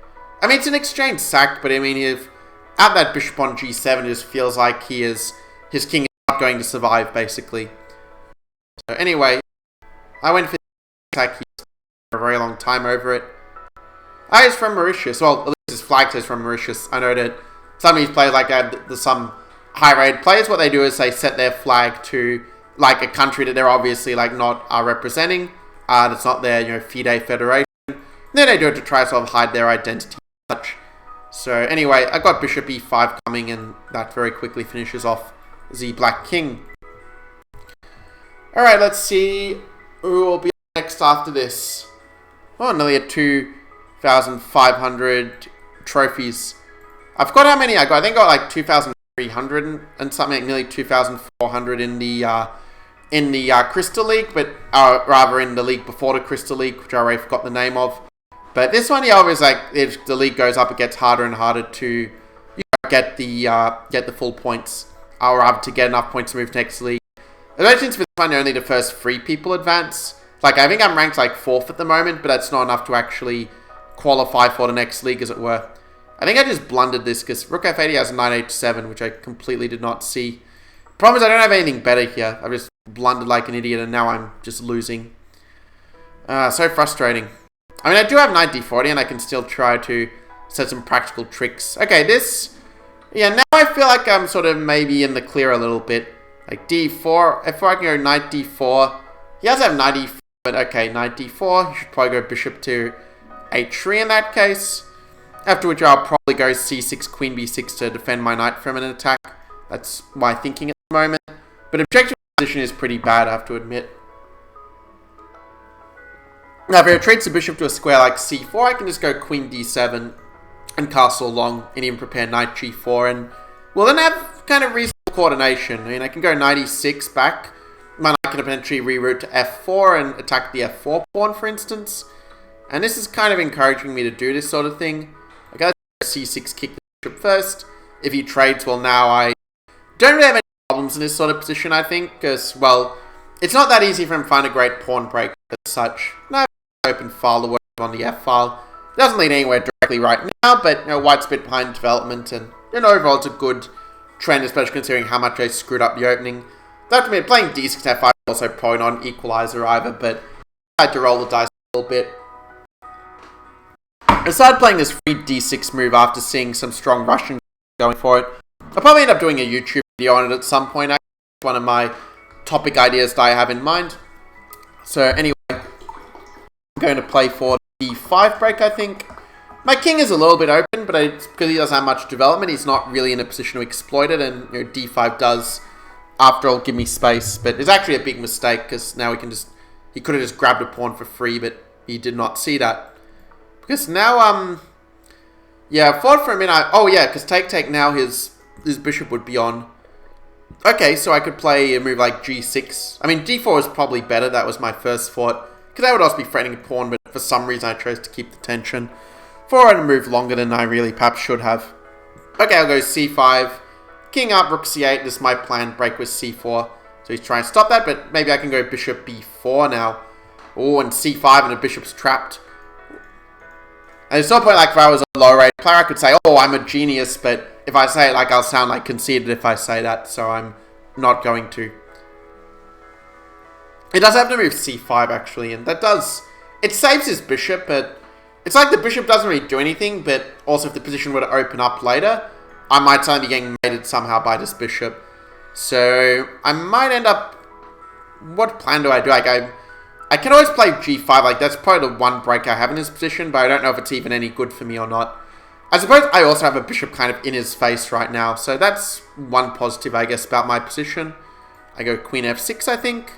Speaker 1: I mean, it's an exchange sack, but I mean, if at that bishop on g7, it just feels like his king is not going to survive, basically. So anyway, I went for the sack for a very long time over it. I is from Mauritius. Well, at least his flag says from Mauritius. I know that some of these players, like some high-rated players, what they do is they set their flag to like a country that they're obviously like not representing. That's not their FIDE federation. And then they do it to try to sort of hide their identity and such. So anyway, I got bishop e5 coming, and that very quickly finishes off the black king. All right, let's see who will be next after this. Oh, nearly at 2,500 trophies. I forgot how many I got. I think I got like 2,300 and something, nearly 2,400 in the Crystal League, but rather in the league before the Crystal League, which I already forgot the name of. But this one, yeah, always like if the league goes up, it gets harder and harder to get the full points, or rather to get enough points to move to next league. Especially since for this one, only the first 3 people advance. Like I think I'm ranked like 4th at the moment, but that's not enough to actually qualify for the next league, as it were. I think I just blundered this because Rook F80 has a 9H7, which I completely did not see. Problem is I don't have anything better here. I've just blundered like an idiot, and now I'm just losing. So frustrating. I mean, I do have knight d40, and I can still try to set some practical tricks. Okay, this... Yeah, now I feel like I'm sort of maybe in the clear a little bit. Like d4. If I can go knight d4... He does have knight e4, but okay, knight d4. You should probably go bishop to h3 in that case. After which I'll probably go c6, queen b6 to defend my knight from an attack. That's my thinking at the moment. But objective position is pretty bad, I have to admit. Now, if he retreats the bishop to a square like c4, I can just go queen d7 and castle long and even prepare knight g4. And we'll then have kind of reasonable coordination. I mean, I can go knight e6 back. My knight can potentially reroute to f4 and attack the f4 pawn, for instance. And this is kind of encouraging me to do this sort of thing. I got c6, kick the bishop first. If he trades, well, now I don't really have any problems in this sort of position, I think. Because, well, it's not that easy for him to find a great pawn break as such. No, open file to work on the f file. It doesn't lead anywhere directly right now, but white's a bit behind development, and overall it's a good trend, especially considering how much I screwed up the opening. Though to me, playing d6 f5 is also probably not an equalizer either, but I had to roll the dice a little bit. I started playing this free d6 move after seeing some strong Russian going for it. I'll probably end up doing a YouTube video on it at some point. It's one of my topic ideas that I have in mind. So anyway, I'm going to play for d5 break, I think. My king is a little bit open, but because he doesn't have much development, he's not really in a position to exploit it, and d5 does, after all, give me space. But it's actually a big mistake, because now he could have just grabbed a pawn for free, but he did not see that. Because now, yeah, I thought for a minute, oh yeah, because take now his bishop would be on. Okay, so I could play a move like g6. I mean, d4 is probably better, that was my first thought. Because I would also be threatening a pawn, but for some reason I chose to keep the tension. For a move longer than I really perhaps should have. Okay, I'll go c5. King up, rook c8. This is my plan. Break with c4. So he's trying to stop that, but maybe I can go bishop b4 now. Oh, and c5 and the bishop's trapped. And it's no point like if I was a low-rated player, I could say, oh, I'm a genius, but if I say it, like, I'll sound like conceited if I say that, so I'm not going to. It does have to move c5, actually, and that does... It saves his bishop, but it's like the bishop doesn't really do anything, but also if the position were to open up later, I might suddenly be getting mated somehow by this bishop. So I might end up... What plan do I do? Like, I can always play g5, like, that's probably the one break I have in this position, but I don't know if it's even any good for me or not. I suppose I also have a bishop kind of in his face right now, so that's one positive, I guess, about my position. I go queen f6, I think.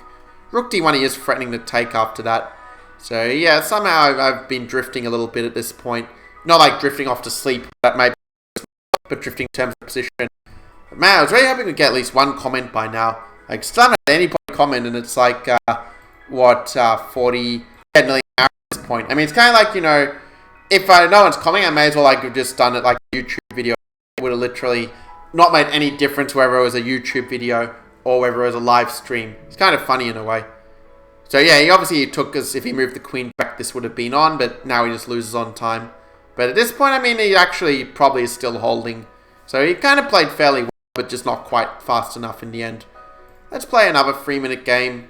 Speaker 1: Rook d1, he is threatening to take after that. So, yeah, somehow I've been drifting a little bit at this point. Not like drifting off to sleep, that may be, but drifting in terms of position. But man, I was really hoping to get at least one comment by now. Like, still haven't had anybody comment, and it's like, 40 million hours at this point. I mean, it's kind of like, if no one's commenting, I may as well like have just done it like a YouTube video. It would have literally not made any difference whether it was a YouTube video or whether it was a live stream. It's kind of funny in a way. So yeah, he took us, if he moved the queen back, this would have been on, but now he just loses on time. But at this point, I mean, he actually probably is still holding. So he kind of played fairly well, but just not quite fast enough in the end. Let's play another 3-minute game.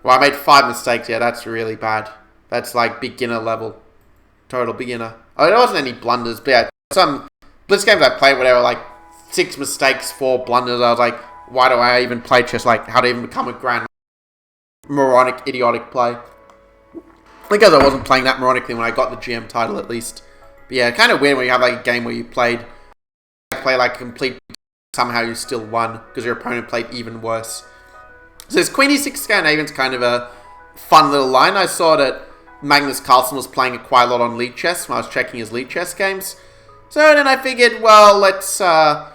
Speaker 1: Well, I made 5 mistakes. Yeah, that's really bad. That's like beginner level. Total beginner. Oh, there wasn't any blunders, but yeah, some Blitz games I played where there were like 6 mistakes, 4 blunders. I was like, why do I even play chess? Like, how to even become a grand moronic, idiotic play. Because I wasn't playing that moronically when I got the GM title, at least. But yeah, kind of weird when you have like a game where you play like a complete, somehow you still won because your opponent played even worse. So this Queen E6 Scandinavian's kind of a fun little line. I saw that Magnus Carlsen was playing it quite a lot on League Chess when I was checking his League Chess games. So then I figured, well, let's play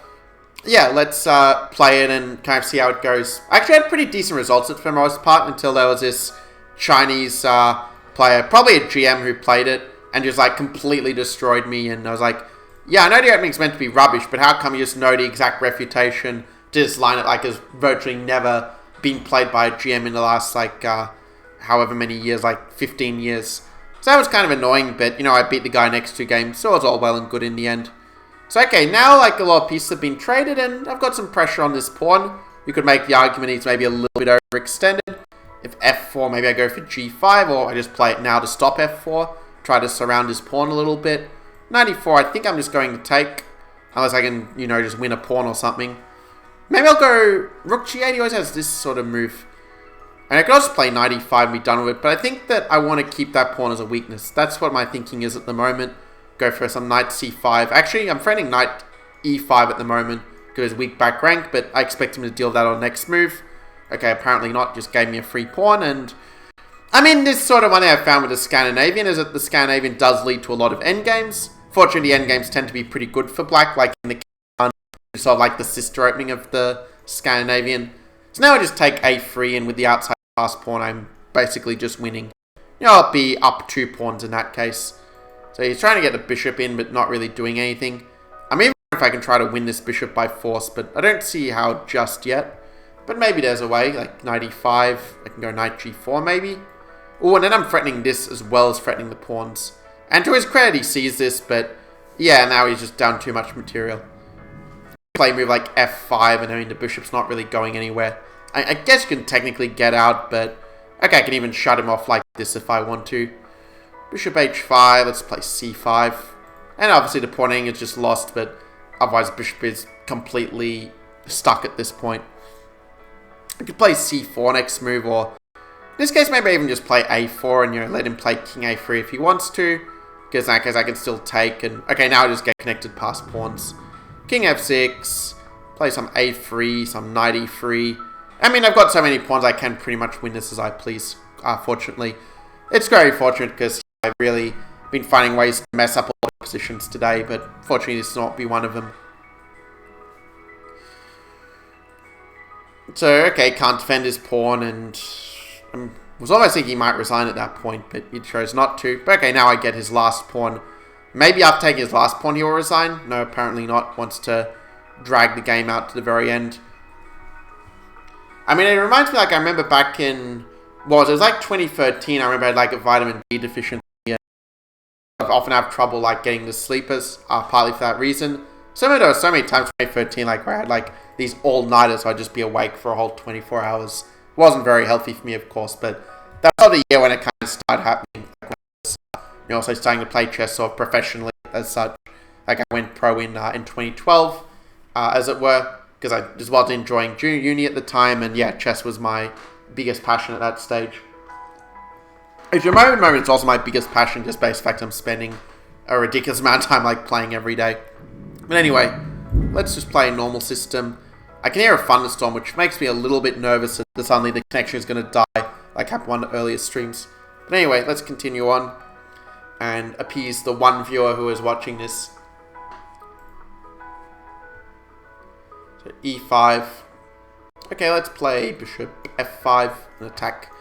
Speaker 1: it and kind of see how it goes. I actually had pretty decent results for the most part until there was this Chinese player, probably a GM who played it and just like completely destroyed me. And I was like, yeah, I know the opening's meant to be rubbish, but how come you just know the exact refutation to just line it like it's virtually never been played by a GM in the last like however many years, like 15 years. So that was kind of annoying, but you know, I beat the guy next 2 games, so it was all well and good in the end. So okay, now like a lot of pieces have been traded and I've got some pressure on this pawn. You could make the argument he's maybe a little bit overextended. If f4, maybe I go for g5, or I just play it now to stop f4. Try to surround his pawn a little bit. 94, I think I'm just going to take. Unless I can, you know, just win a pawn or something. Maybe I'll go rook g8. He always has this sort of move. And I could also play 95 and be done with it. But I think that I want to keep that pawn as a weakness. That's what my thinking is at the moment. Go for some knight c5. Actually, I'm threatening knight e5 at the moment because it's weak back rank. But I expect him to deal with that on next move. Okay, apparently not. Just gave me a free pawn. And I mean, this sort of one thing I found with the Scandinavian is that the Scandinavian does lead to a lot of endgames. Fortunately, the endgames tend to be pretty good for black, like in the sort of like the sister opening of the Scandinavian. So now I just take a3, and with the outside pass pawn, I'm basically just winning. You know, I'll be up 2 pawns in that case. So he's trying to get the bishop in, but not really doing anything. I'm even wondering if I can try to win this bishop by force, but I don't see how just yet. But maybe there's a way, like knight e5. I can go knight g4 maybe. Oh, and then I'm threatening this as well as threatening the pawns. And to his credit, he sees this, but yeah, now he's just down too much material. Play move like f5, and I mean the bishop's not really going anywhere. I guess you can technically get out, but okay, I can even shut him off like this if I want to. Bishop h5, let's play c5. And obviously the pawning is just lost, but otherwise bishop is completely stuck at this point. I could play c4 next move, or in this case maybe even just play a4 and, you know, let him play king a3 if he wants to. Because in that case I can still take, and okay, now I just get connected past pawns. King f6, play some a3, some knight e3. I mean, I've got so many pawns I can pretty much win this as I please, fortunately. It's very fortunate because I've really been finding ways to mess up a lot of positions today, but fortunately this will not be one of them. So, okay, can't defend his pawn, and I was almost thinking he might resign at that point, but he chose not to. But okay, now I get his last pawn. Maybe after taking his last pawn he will resign. No, apparently not. Wants to drag the game out to the very end. I mean, it reminds me, like, I remember back in, it was like 2013, I remember I had like a vitamin D deficiency. I often have trouble like getting to sleepers, partly for that reason. So there were so many times in 2013, like, where I had like these all-nighters, so I'd just be awake for a whole 24 hours. It wasn't very healthy for me, of course, but that was the year when it kind of started happening. Like, when I was, you know, also starting to play chess sort of professionally as such. Like, I went pro in 2012, as it were, because I just wasn't enjoying uni at the time, and yeah, chess was my biggest passion at that stage. If you're at the moment, it's also my biggest passion, just based on the fact I'm spending a ridiculous amount of time like playing every day. But anyway, let's just play a normal system. I can hear a thunderstorm, which makes me a little bit nervous that suddenly the connection is going to die, like happened on the earlier streams. But anyway, let's continue on and appease the one viewer who is watching this. So e5. Okay, let's play bishop f5 and attack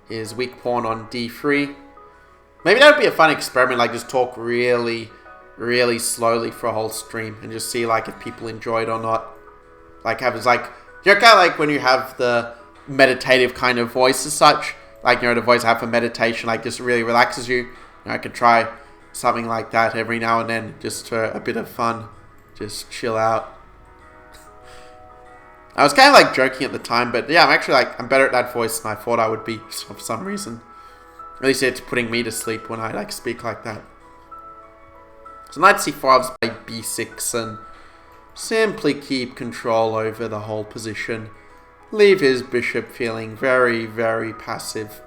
Speaker 1: his weak pawn on d3. Maybe that would be a fun experiment, like just talk really slowly for a whole stream and just see like if people enjoy it or not. Like have it's like, you know, kind of like when you have the meditative kind of voice as such, like, you know, the voice I have for meditation, like just really relaxes you. You know, I could try something like that every now and then, just for a bit of fun. Just chill out. I was kind of like joking at the time, but yeah, I'm actually like, I'm better at that voice than I thought I would be for some reason. At least it's putting me to sleep when I like speak like that. So knight c5's by b6 and simply keep control over the whole position. Leave his bishop feeling very, very passive.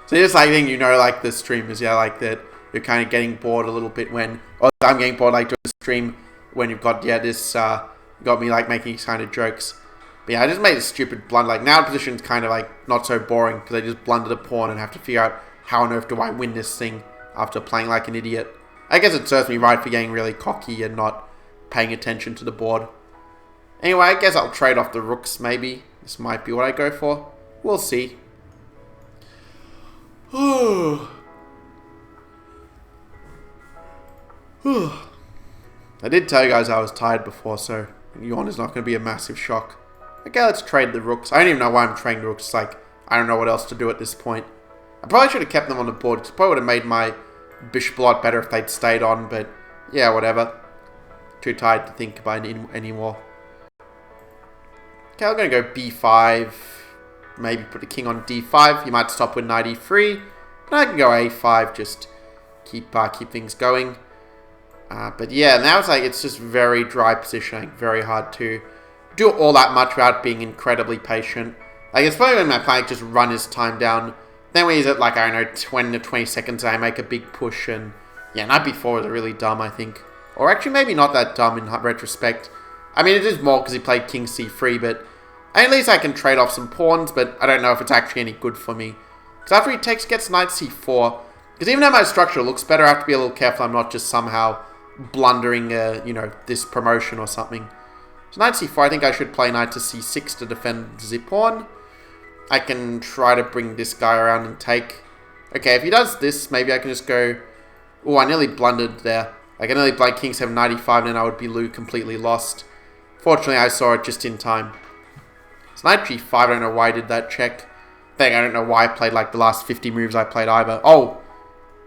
Speaker 1: So just like think, you know, like the streamers, yeah, like that you're kind of getting bored a little bit when, or I'm getting bored like doing a stream when you've got, yeah, this, got me like making these kind of jokes. But yeah, I just made a stupid blunder. Like now the position's kind of like not so boring because I just blundered a pawn and have to figure out how on earth do I win this thing after playing like an idiot. I guess it serves me right for getting really cocky and not paying attention to the board. Anyway, I guess I'll trade off the rooks maybe. This might be what I go for. We'll see. I did tell you guys I was tired before, so yawn is not going to be a massive shock. Okay, let's trade the rooks. I don't even know why I'm trading the rooks. Like, I don't know what else to do at this point. I probably should have kept them on the board, because it probably would have made my bishop a lot better if they'd stayed on, but yeah, whatever. Too tired to think about it anymore. Okay, I'm going to go b5. Maybe put the king on d5. You might stop with knight e3. But I can go a5, just keep things going. But yeah, now it's like, it's just very dry positioning. Very hard to do all that much without being incredibly patient. Like, it's probably when my player just run his time down. Then when he's at like, I don't know, 20 to 20 seconds, I make a big push. And yeah, knight b4 was really dumb, I think. Or actually maybe not that dumb in retrospect. I mean, it is more because he played king c3, but at least I can trade off some pawns, but I don't know if it's actually any good for me. Because after he gets knight c4, because even though my structure looks better, I have to be a little careful I'm not just somehow blundering, you know, this promotion or something. So knight c4, I think I should play knight to c6 to defend the pawn. I can try to bring this guy around and take. Okay, if he does this, maybe I can just go... Oh, I nearly blundered there. I can nearly play king 7, knight e5, and then I would be completely lost. Fortunately, I saw it just in time. So knight g5, I don't know why I did that check. I don't know why I played like the last 50 moves I played either. Oh!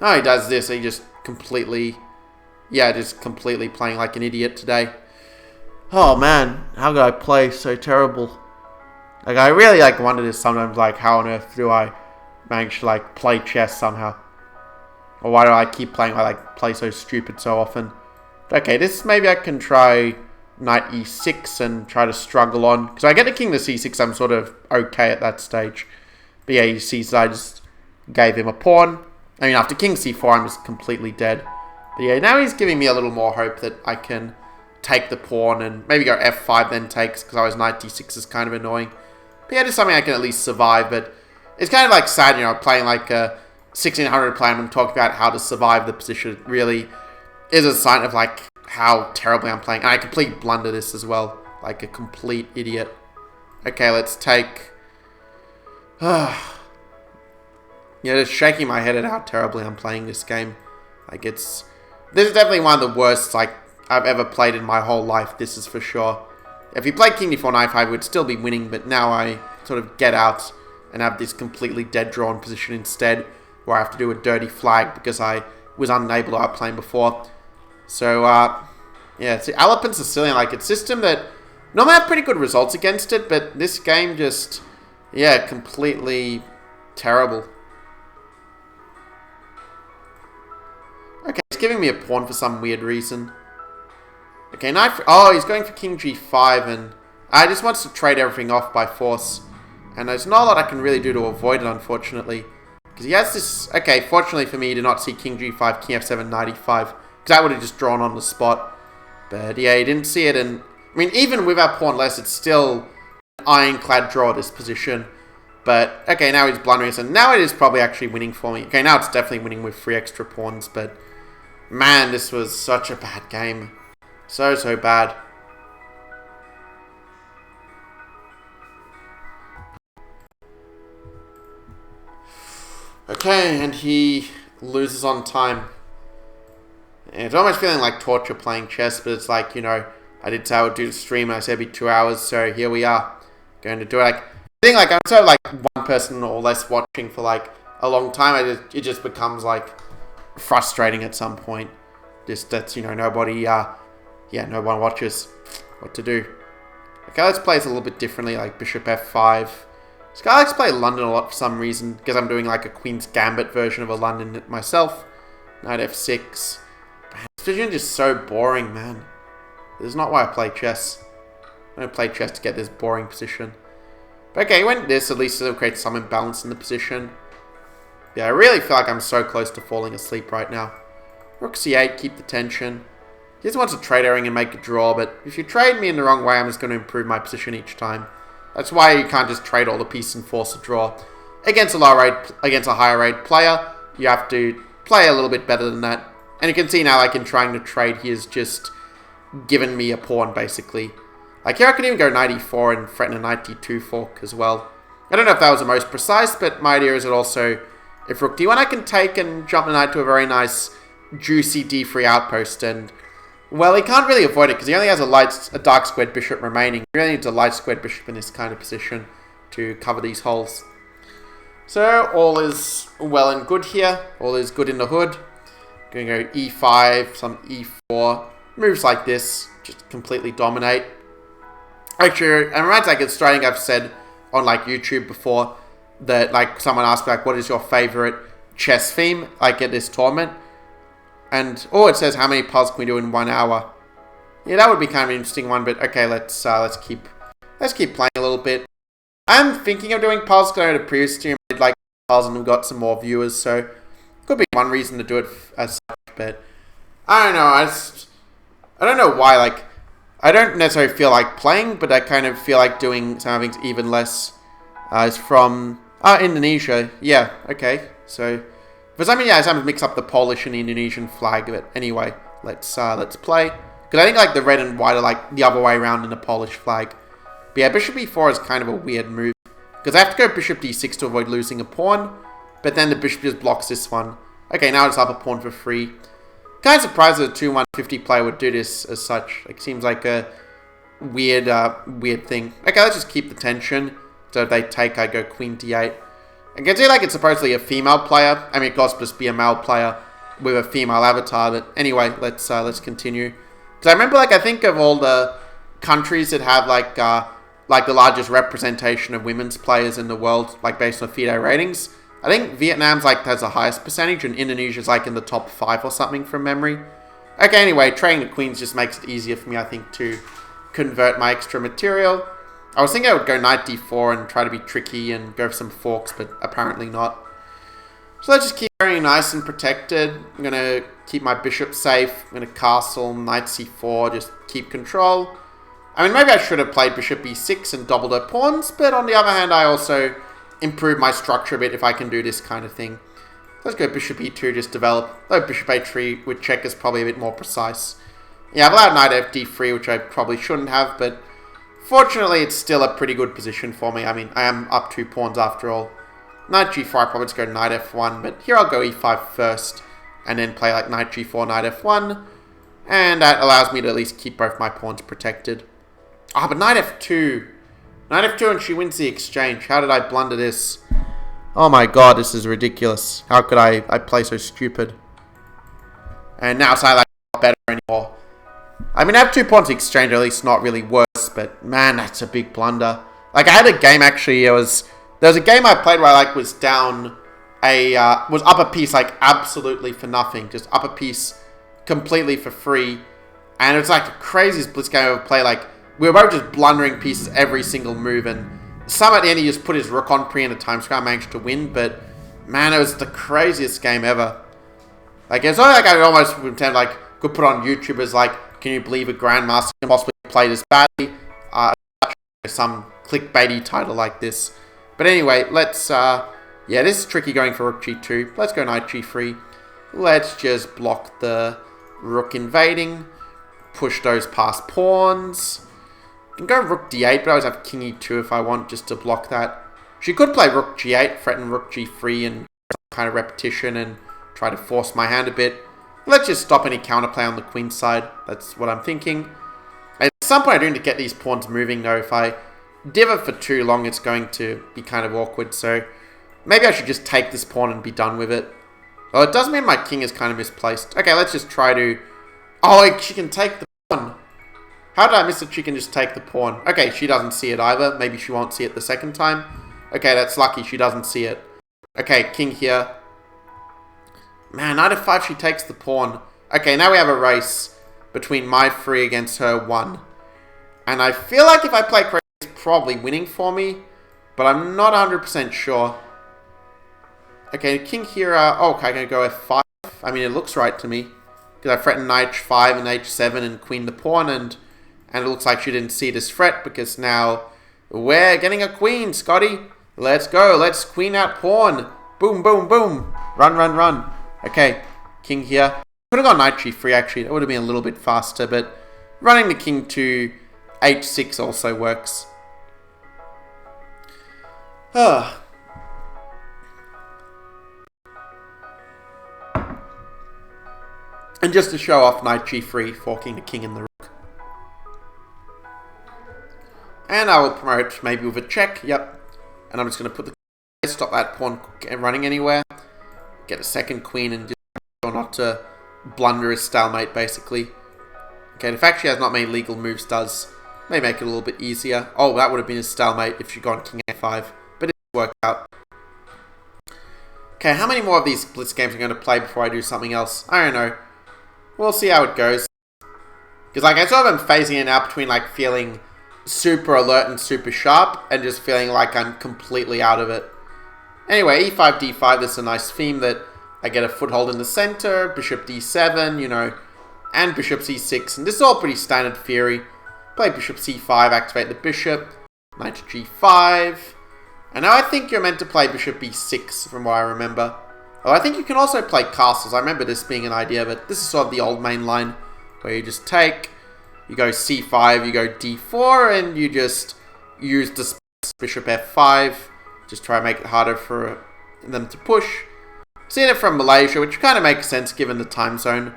Speaker 1: No, he does this. He just completely... Yeah, just completely playing like an idiot today. Oh man, how could I play so terrible? Like, I really like wonder this sometimes, like, how on earth do I manage to like play chess somehow? Or why do I keep playing, I like play so stupid so often? Okay, this maybe I can try knight e6 and try to struggle on. Because I get the king to c6, I'm sort of okay at that stage. But yeah, you see, so I just gave him a pawn. I mean, after king c4, I'm just completely dead. But yeah, now he's giving me a little more hope that I can take the pawn and maybe go f5 then takes, because I was knight d6 is kind of annoying. But yeah, just something I can at least survive. But it's kind of like sad, you know, playing like a 1600 player and I'm talking about how to survive the position. It really is a sign of like how terribly I'm playing. And I completely blunder this as well, like a complete idiot. Okay, let's take... Yeah, just shaking my head at how terribly I'm playing this game. Like, this is definitely one of the worst, like, I've ever played in my whole life. This is for sure. If you played king d4 knight 5, we'd still be winning, but now I sort of get out and have this completely dead drawn position instead, where I have to do a dirty flag because I was unable to outplay before. So, yeah, see, Alapin Sicilian, like, it's a system that normally have pretty good results against it, but this game just, yeah, completely terrible. Okay, he's giving me a pawn for some weird reason. Okay, knight for... Oh, he's going for king g5, and I just wants to trade everything off by force. And there's not a lot I can really do to avoid it, unfortunately. Because he has this... Okay, fortunately for me, he did not see king g5, king f7, knight e5. Because that would have just drawn on the spot. But yeah, he didn't see it, and... I mean, even with our pawn less, it's still an ironclad draw, this position. But, okay, now he's blundering us, and now it is probably actually winning for me. Okay, now it's definitely winning with 3 extra pawns, but... Man, this was such a bad game. So bad. Okay, and he loses on time. And it's almost feeling like torture playing chess, but it's like, you know, I did say I would do the stream, and I said it'd be 2 hours, so here we are. Going to do it. Like, I think, like, I'm sort of like one person or less watching for, like, a long time, it just becomes like frustrating at some point. Just that's, you know, nobody, no one watches what to do. Okay, let's play this a little bit differently, like bishop f5. So I like to play London a lot for some reason, because I'm doing like a Queen's Gambit version of a London myself. Knight f6. Man, this position is just so boring, man. This is not why I play chess. I don't play chess to get this boring position. But okay, he went this, at least it'll create some imbalance in the position. Yeah, I really feel like I'm so close to falling asleep right now. Rook c8, keep the tension. He just wants a trade airing and make a draw, but if you trade me in the wrong way, I'm just going to improve my position each time. That's why you can't just trade all the pieces and force a draw. Against a higher rate player, you have to play a little bit better than that. And you can see now, like in trying to trade, he has just given me a pawn, basically. Like here I can even go knight e4 and threaten a knight d2 fork as well. I don't know if that was the most precise, but my idea is that also, if rook d1, I can take and jump the knight to a very nice, juicy d3 outpost. And, well, he can't really avoid it because he only has a dark squared bishop remaining. He really needs a light squared bishop in this kind of position to cover these holes. So, all is well and good here. All is good in the hood. Going to go e5, some e4. Moves like this just completely dominate. Actually, it reminds me like a strategy I've said on like YouTube before, that like someone asked me like, what is your favorite chess theme like at this tournament? And it says how many puzzles can we do in 1 hour? Yeah, that would be kind of an interesting one. But okay, let's keep playing a little bit. I'm thinking of doing puzzles because I know the previous stream I did like puzzles and we've got some more viewers, so could be one reason to do it as such. But I don't know. I don't know why. Like, I don't necessarily feel like playing, but I kind of feel like doing some things even less. It's from Indonesia. Yeah, okay. So for some reason, I sometimes mix up the Polish and the Indonesian flag. But anyway, let's play. Because I think like the red and white are like the other way around in the Polish flag. But yeah, bishop e4 is kind of a weird move. Because I have to go bishop d6 to avoid losing a pawn. But then the bishop just blocks this one. Okay, now it's up a pawn for free. Kind of surprised that a 2-1-50 player would do this as such. Like, seems like a weird thing. Okay, let's just keep the tension. So if they take, I go queen d8. I can see like it's supposedly a female player. I mean, it could just be a male player with a female avatar. But anyway, let's continue. Because I remember, like, I think of all the countries that have like the largest representation of women's players in the world, like based on FIDE ratings. I think Vietnam's like has the highest percentage, and Indonesia's like in the top 5 or something from memory. Okay, anyway, trading the queens just makes it easier for me, I think, to convert my extra material. I was thinking I would go knight d4 and try to be tricky and go for some forks, but apparently not. So let's just keep very nice and protected. I'm going to keep my bishop safe. I'm going to castle, knight c4, just keep control. I mean, maybe I should have played bishop e6 and doubled her pawns, but on the other hand, I also improve my structure a bit if I can do this kind of thing. Let's go bishop e2, just develop. Though bishop a3 with check is probably a bit more precise. Yeah, I've allowed knight f d3, which I probably shouldn't have, but fortunately it's still a pretty good position for me. I mean, I am up 2 pawns after all. Knight g4, I probably just go knight f1, but here I'll go e5 first, and then play like knight g4, knight f1, and that allows me to at least keep both my pawns protected. But knight f2. Knight f2 and she wins the exchange. How did I blunder this? Oh my god, this is ridiculous. How could I play so stupid? And now it's not like not better anymore. I mean, I have 2 pawns exchange, at least not really worse, but man, that's a big blunder. Like, I had a game actually, there was a game I played where I like was down was up a piece like absolutely for nothing. Just up a piece completely for free. And it was like the craziest Blitz game I ever played. Like, we were both just blundering pieces every single move, and some at the end he just put his rook on pre in a time square. I managed to win, but man, it was the craziest game ever. Like, it's not like I almost pretend like could put on YouTube as like, can you believe a grandmaster can possibly play this badly? Some clickbaity title like this. But anyway, let's yeah, this is tricky going for rook g2. Let's go knight g3. Let's just block the rook invading. Push those past pawns. I can go rook d8, but I always have king e2 if I want, just to block that. She could play rook g8, threaten rook g3, and some kind of repetition and try to force my hand a bit. Let's just stop any counterplay on the queen side. That's what I'm thinking. At some point I do need to get these pawns moving though. If I divot for too long, it's going to be kind of awkward. So Maybe I should just take this pawn and be done with it. Well, it does mean my king is kind of misplaced. Okay, let's just try to... Oh, she can take the pawn. How did I miss that she can just take the pawn? Okay, she doesn't see it either. Maybe she won't see it the second time. Okay, that's lucky. She doesn't see it. Okay, king here. Man, knight f5, she takes the pawn. Okay, now we have a race between my 3 against her 1. And I feel like if I play correctly, it's probably winning for me. But I'm not 100% sure. Okay, king here. Oh, okay, I'm going to go f5. I mean, it looks right to me. Because I threatened knight h5 and h7 and queen the pawn. And it looks like she didn't see this threat. Because now we're getting a queen, Scotty. Let's go. Let's queen out pawn. Boom, boom, boom. Run, run, run. Okay, king here. Could have gone knight g3 actually. That would have been a little bit faster. But running the king to h6 also works. And just to show off knight g3, forking the king and the rook. And I will promote maybe with a check. Yep. And I'm just going to put the... Stop that pawn running anywhere. Get a second queen and just try not to blunder his stalemate, basically. Okay, the fact she has not made legal moves does may make it a little bit easier. Oh, that would have been a stalemate if she'd gone king a5. But it worked out. Okay, how many more of these Blitz games I'm going to play before I do something else? I don't know. We'll see how it goes. Because, like, I sort of am phasing in out between, like, feeling super alert and super sharp and just feeling like I'm completely out of it. Anyway, e5, d5, this is a nice theme that I get a foothold in the center, bishop d7, you know, and bishop c6. And this is all pretty standard theory. Play bishop c5, activate the bishop, knight to g5. And now I think you're meant to play bishop b6 from what I remember. Oh, I think you can also play castles. I remember this being an idea, but this is sort of the old main line where you just take, you go c5, you go d4, and you just use the bishop f5. Just try to make it harder for them to push. Seeing it from Malaysia, which kind of makes sense given the time zone.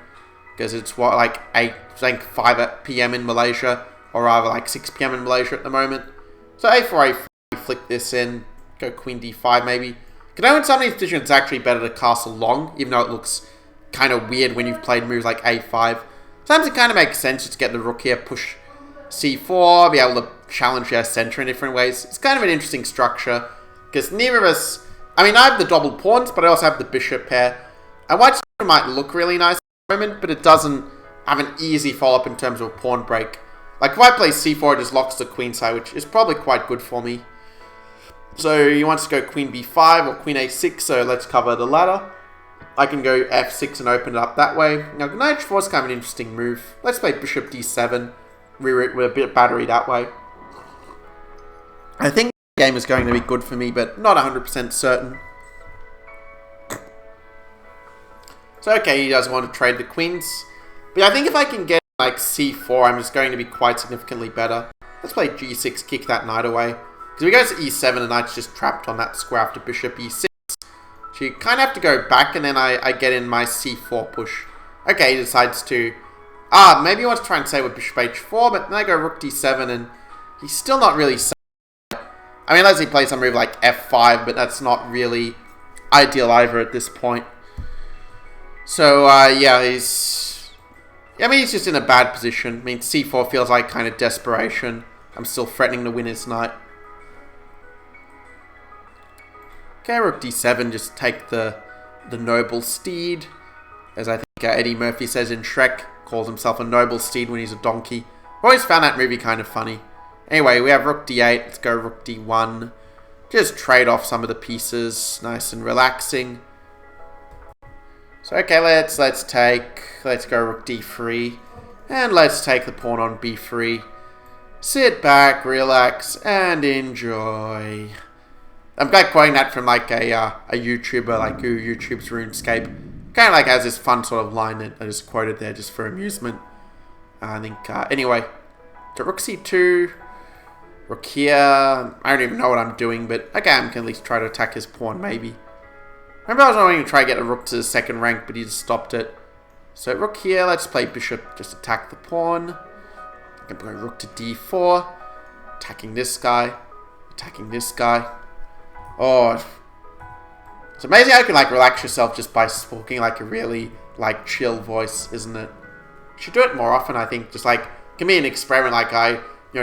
Speaker 1: Because it's what, like 5 p.m. in Malaysia. Or rather like 6 p.m. in Malaysia at the moment. So a4, a4, flick this in. Go queen d5 maybe. Because I know in some of these positions it's actually better to castle long. Even though it looks kind of weird when you've played moves like a5. Sometimes it kind of makes sense just to get the rook here, push c4. Be able to challenge their center in different ways. It's kind of an interesting structure. Because neither of us... I mean, I have the double pawns, but I also have the bishop pair. And white might look really nice at the moment, but it doesn't have an easy follow-up in terms of a pawn break. Like, if I play c4, it just locks the queen side, which is probably quite good for me. So, he wants to go queen b5 or queen a6, so let's cover the latter. I can go f6 and open it up that way. Now, knight h4 is kind of an interesting move. Let's play bishop d7, reroute with a bit of battery that way. I think game is going to be good for me, but not 100% certain. So okay, he doesn't want to trade the queens. But I think if I can get like c4, I'm just going to be quite significantly better. Let's play g6, kick that knight away. Because if he goes to e7, the knight's just trapped on that square after bishop e6. So you kind of have to go back, and then I get in my c4 push. Okay, he decides to... maybe he wants to try and save with bishop h4, but then I go rook d7, and he's still not really saved. I mean, unless he plays some move like f5, but that's not really ideal either at this point. So, yeah, he's just in a bad position. I mean, c4 feels like kind of desperation. I'm still threatening to win his knight. Okay, rook d7, just take the noble steed. As I think Eddie Murphy says in Shrek, calls himself a noble steed when he's a donkey. I've always found that movie kind of funny. Anyway, we have rook d8. Let's go rook d1. Just trade off some of the pieces. Nice and relaxing. So, okay, let's go rook d3. And let's take the pawn on b3. Sit back, relax, and enjoy. I'm like quoting that from like a YouTuber, like who YouTubes RuneScape. Kind of like has this fun sort of line that I just quoted there just for amusement. I think, anyway. So rook c2. Rook here. I don't even know what I'm doing, but okay, I can at least try to attack his pawn, maybe. Remember I was going to try to get a rook to the second rank, but he just stopped it. So rook here, let's play bishop, just attack the pawn. I can go rook to d4. Attacking this guy. Attacking this guy. Oh, It's amazing how you can, like, relax yourself just by speaking, like, a really, like, chill voice, isn't it? You should do it more often, I think. Just, like, it can be an experiment, like,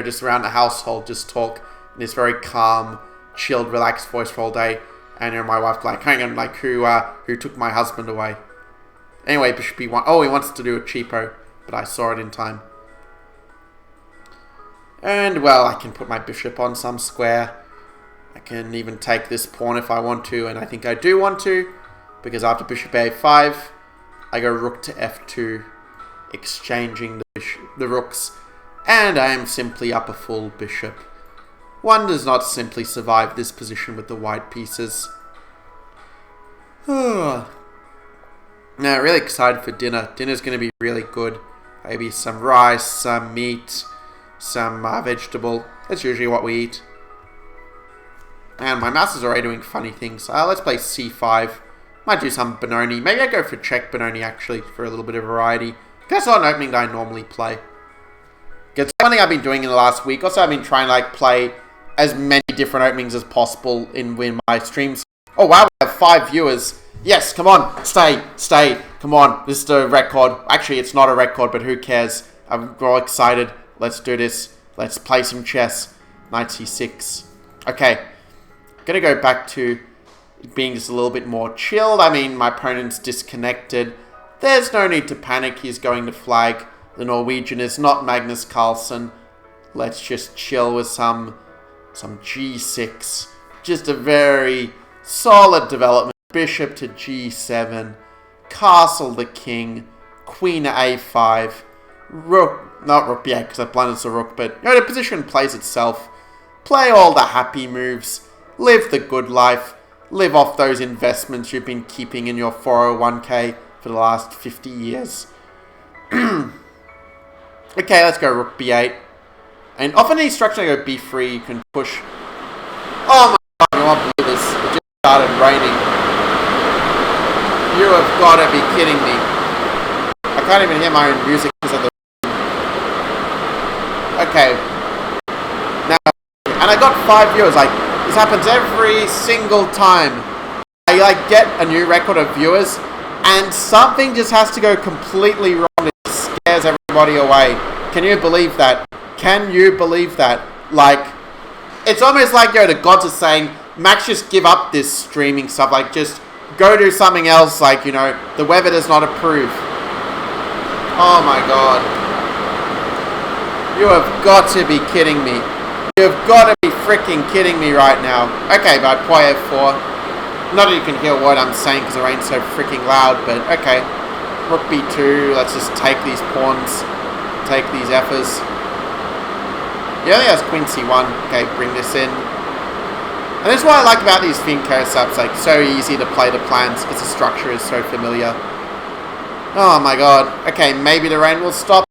Speaker 1: just around the household, just talk in this very calm, chilled, relaxed voice for all day. And, my wife, like, hang on, like, who took my husband away? Anyway, Bishop E1. Oh, he wants to do a cheapo, but I saw it in time. And, well, I can put my bishop on some square. I can even take this pawn if I want to, and I think I do want to, because after bishop a5, I go rook to f2, exchanging the rooks, and I am simply up a full bishop. One does not simply survive this position with the white pieces. Now, really excited for dinner. Dinner's going to be really good. Maybe some rice, some meat, some vegetable. That's usually what we eat. And my mouse is already doing funny things. Let's play c5. Might do some Benoni. Maybe I go for check Benoni, actually, for a little bit of variety. That's not an opening that I normally play. It's something I've been doing in the last week. Also, I've been trying to, like, play as many different openings as possible in my streams. Oh, wow, we have 5 viewers. Yes, come on. Stay. Come on. This is a record. Actually, it's not a record, but who cares? I'm all excited. Let's do this. Let's play some chess. Knight c6. Okay. Gonna go back to being just a little bit more chilled. I mean, my opponent's disconnected. There's no need to panic. He's going to flag. The Norwegian is not Magnus Carlsen. Let's just chill with some g6. Just a very solid development. Bishop to g7. Castle the king. Queen a5. Rook. Not rook b8 because I blundered the rook. But the position plays itself. Play all the happy moves. Live the good life. Live off those investments you've been keeping in your 401k for the last 50 years. Okay, let's go rook b8. And often in these structures, I go b3. You can push. Oh my god, I won't believe this. It just started raining. You have got to be kidding me. I can't even hear my own music because of the rain. Okay. Now, and I got 5 viewers. Like, this happens every single time. I like get a new record of viewers, and something just has to go completely wrong. It scares everybody away. Can you believe that? Can you believe that? Like, it's almost like the gods are saying, Max, just give up this streaming stuff. Like, just go do something else. Like, the weather does not approve. Oh my god. You have got to be kidding me. You've got to be freaking kidding me right now. Okay, but Poy f4. Not that you can hear what I'm saying because the rain's so freaking loud, but okay. Rook b2. Let's just take these pawns. Take these effers. He only has queen c1. Okay, bring this in. And that's what I like about these Finko subs. Like, so easy to play the plans because the structure is so familiar. Oh my god. Okay, maybe the rain will stop.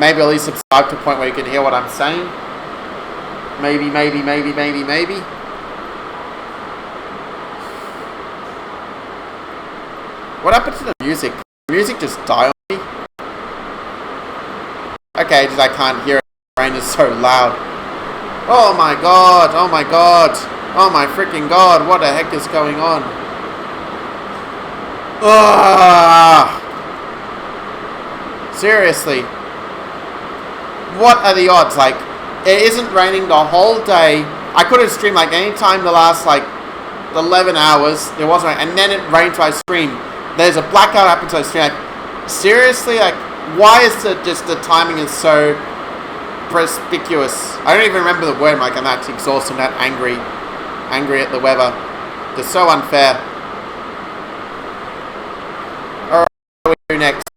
Speaker 1: Maybe at least subscribe to a point where you can hear what I'm saying. Maybe. What happened to the music? The music just died on me. Okay, just I can't hear it. The rain is so loud. Oh my god. Oh my god. Oh my freaking god. What the heck is going on? Seriously. What are the odds? Like, it isn't raining the whole day. I could have streamed like any time the last like 11 hours. It wasn't rain, and then it rained so I streamed. There's a blackout happened so I streamed. Like, seriously, like, why is it just the timing is so perspicuous? I don't even remember the word. Like, I'm that exhausted, that angry at the weather. They're so unfair. Alright, what do we do next?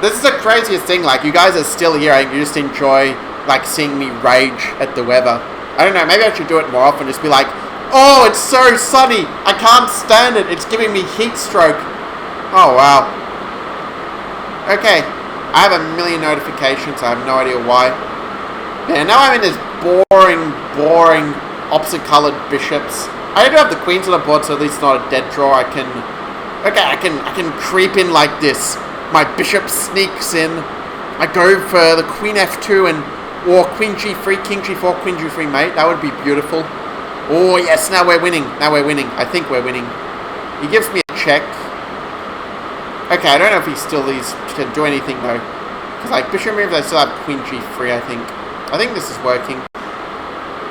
Speaker 1: This is the craziest thing. Like, you guys are still here. You just enjoy like seeing me rage at the weather. I don't know, maybe I should do it more often. Just be like, oh, it's so sunny. I can't stand it. It's giving me heat stroke. Oh, wow. Okay. I have a million notifications. I have no idea why. Yeah, now I'm in this boring, opposite colored bishops. I do have the queens on the board, so at least it's not a dead draw. I can creep in like this. My bishop sneaks in. I go for the queen f2 or queen g3, king g4, queen g3 mate. That would be beautiful. Oh, yes, now we're winning. I think we're winning. He gives me a check. Okay, I don't know if he still can do anything though. Because like bishop moves, I still have queen g3, I think. I think this is working.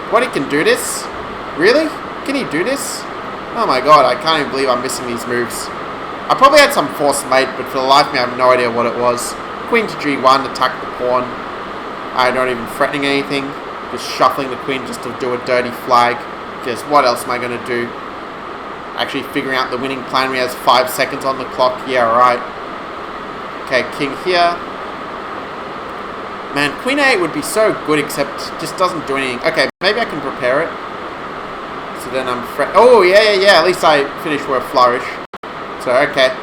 Speaker 1: What, he can do this? Really? Can he do this? Oh my god, I can't even believe I'm missing these moves. I probably had some forced mate, but for the life of me, I have no idea what it was. Queen to g1, attack the pawn. I'm not even threatening anything. Just shuffling the queen just to do a dirty flag. Just what else am I going to do? Actually figuring out the winning plan. We has 5 seconds on the clock. Yeah, right. Okay, king here. Man, queen a8 would be so good, except it just doesn't do anything. Okay, maybe I can prepare it. So then I'm oh, yeah. At least I finished with a flourish. So, okay.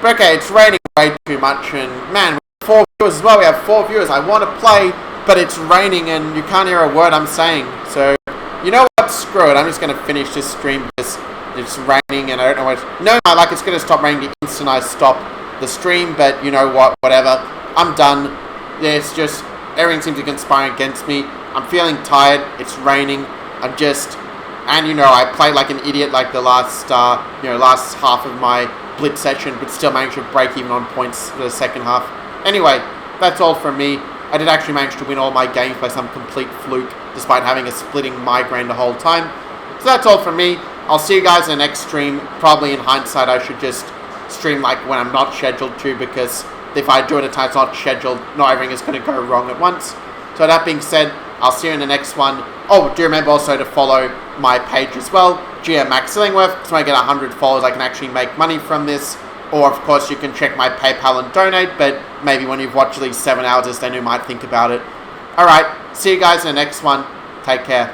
Speaker 1: But okay, it's raining way too much, and man, we have 4 viewers as well. We have 4 viewers. I want to play, but it's raining, and you can't hear a word I'm saying. So, you know what? Screw it. I'm just going to finish this stream because it's raining, and I don't know what... No, like, it's going to stop raining the instant I stop the stream, but you know what? Whatever. I'm done. Yeah, it's just... Everything seems to conspire against me. I'm feeling tired. It's raining. I'm just... And, you know, I played like an idiot like the last half of my Blitz session, but still managed to break even on points for the second half. Anyway, that's all from me. I did actually manage to win all my games by some complete fluke, despite having a splitting migraine the whole time. So that's all from me. I'll see you guys in the next stream. Probably in hindsight, I should just stream like when I'm not scheduled to, because if I do it at a time it's not scheduled, not everything is going to go wrong at once. So that being said, I'll see you in the next one. Oh, do remember also to follow my page as well, GM Max Illingworth, because when I get 100 followers I can actually make money from this. Or of course you can check my PayPal and donate, but maybe when you've watched at least 7 hours then you might think about it. Alright, see you guys in the next one. Take care.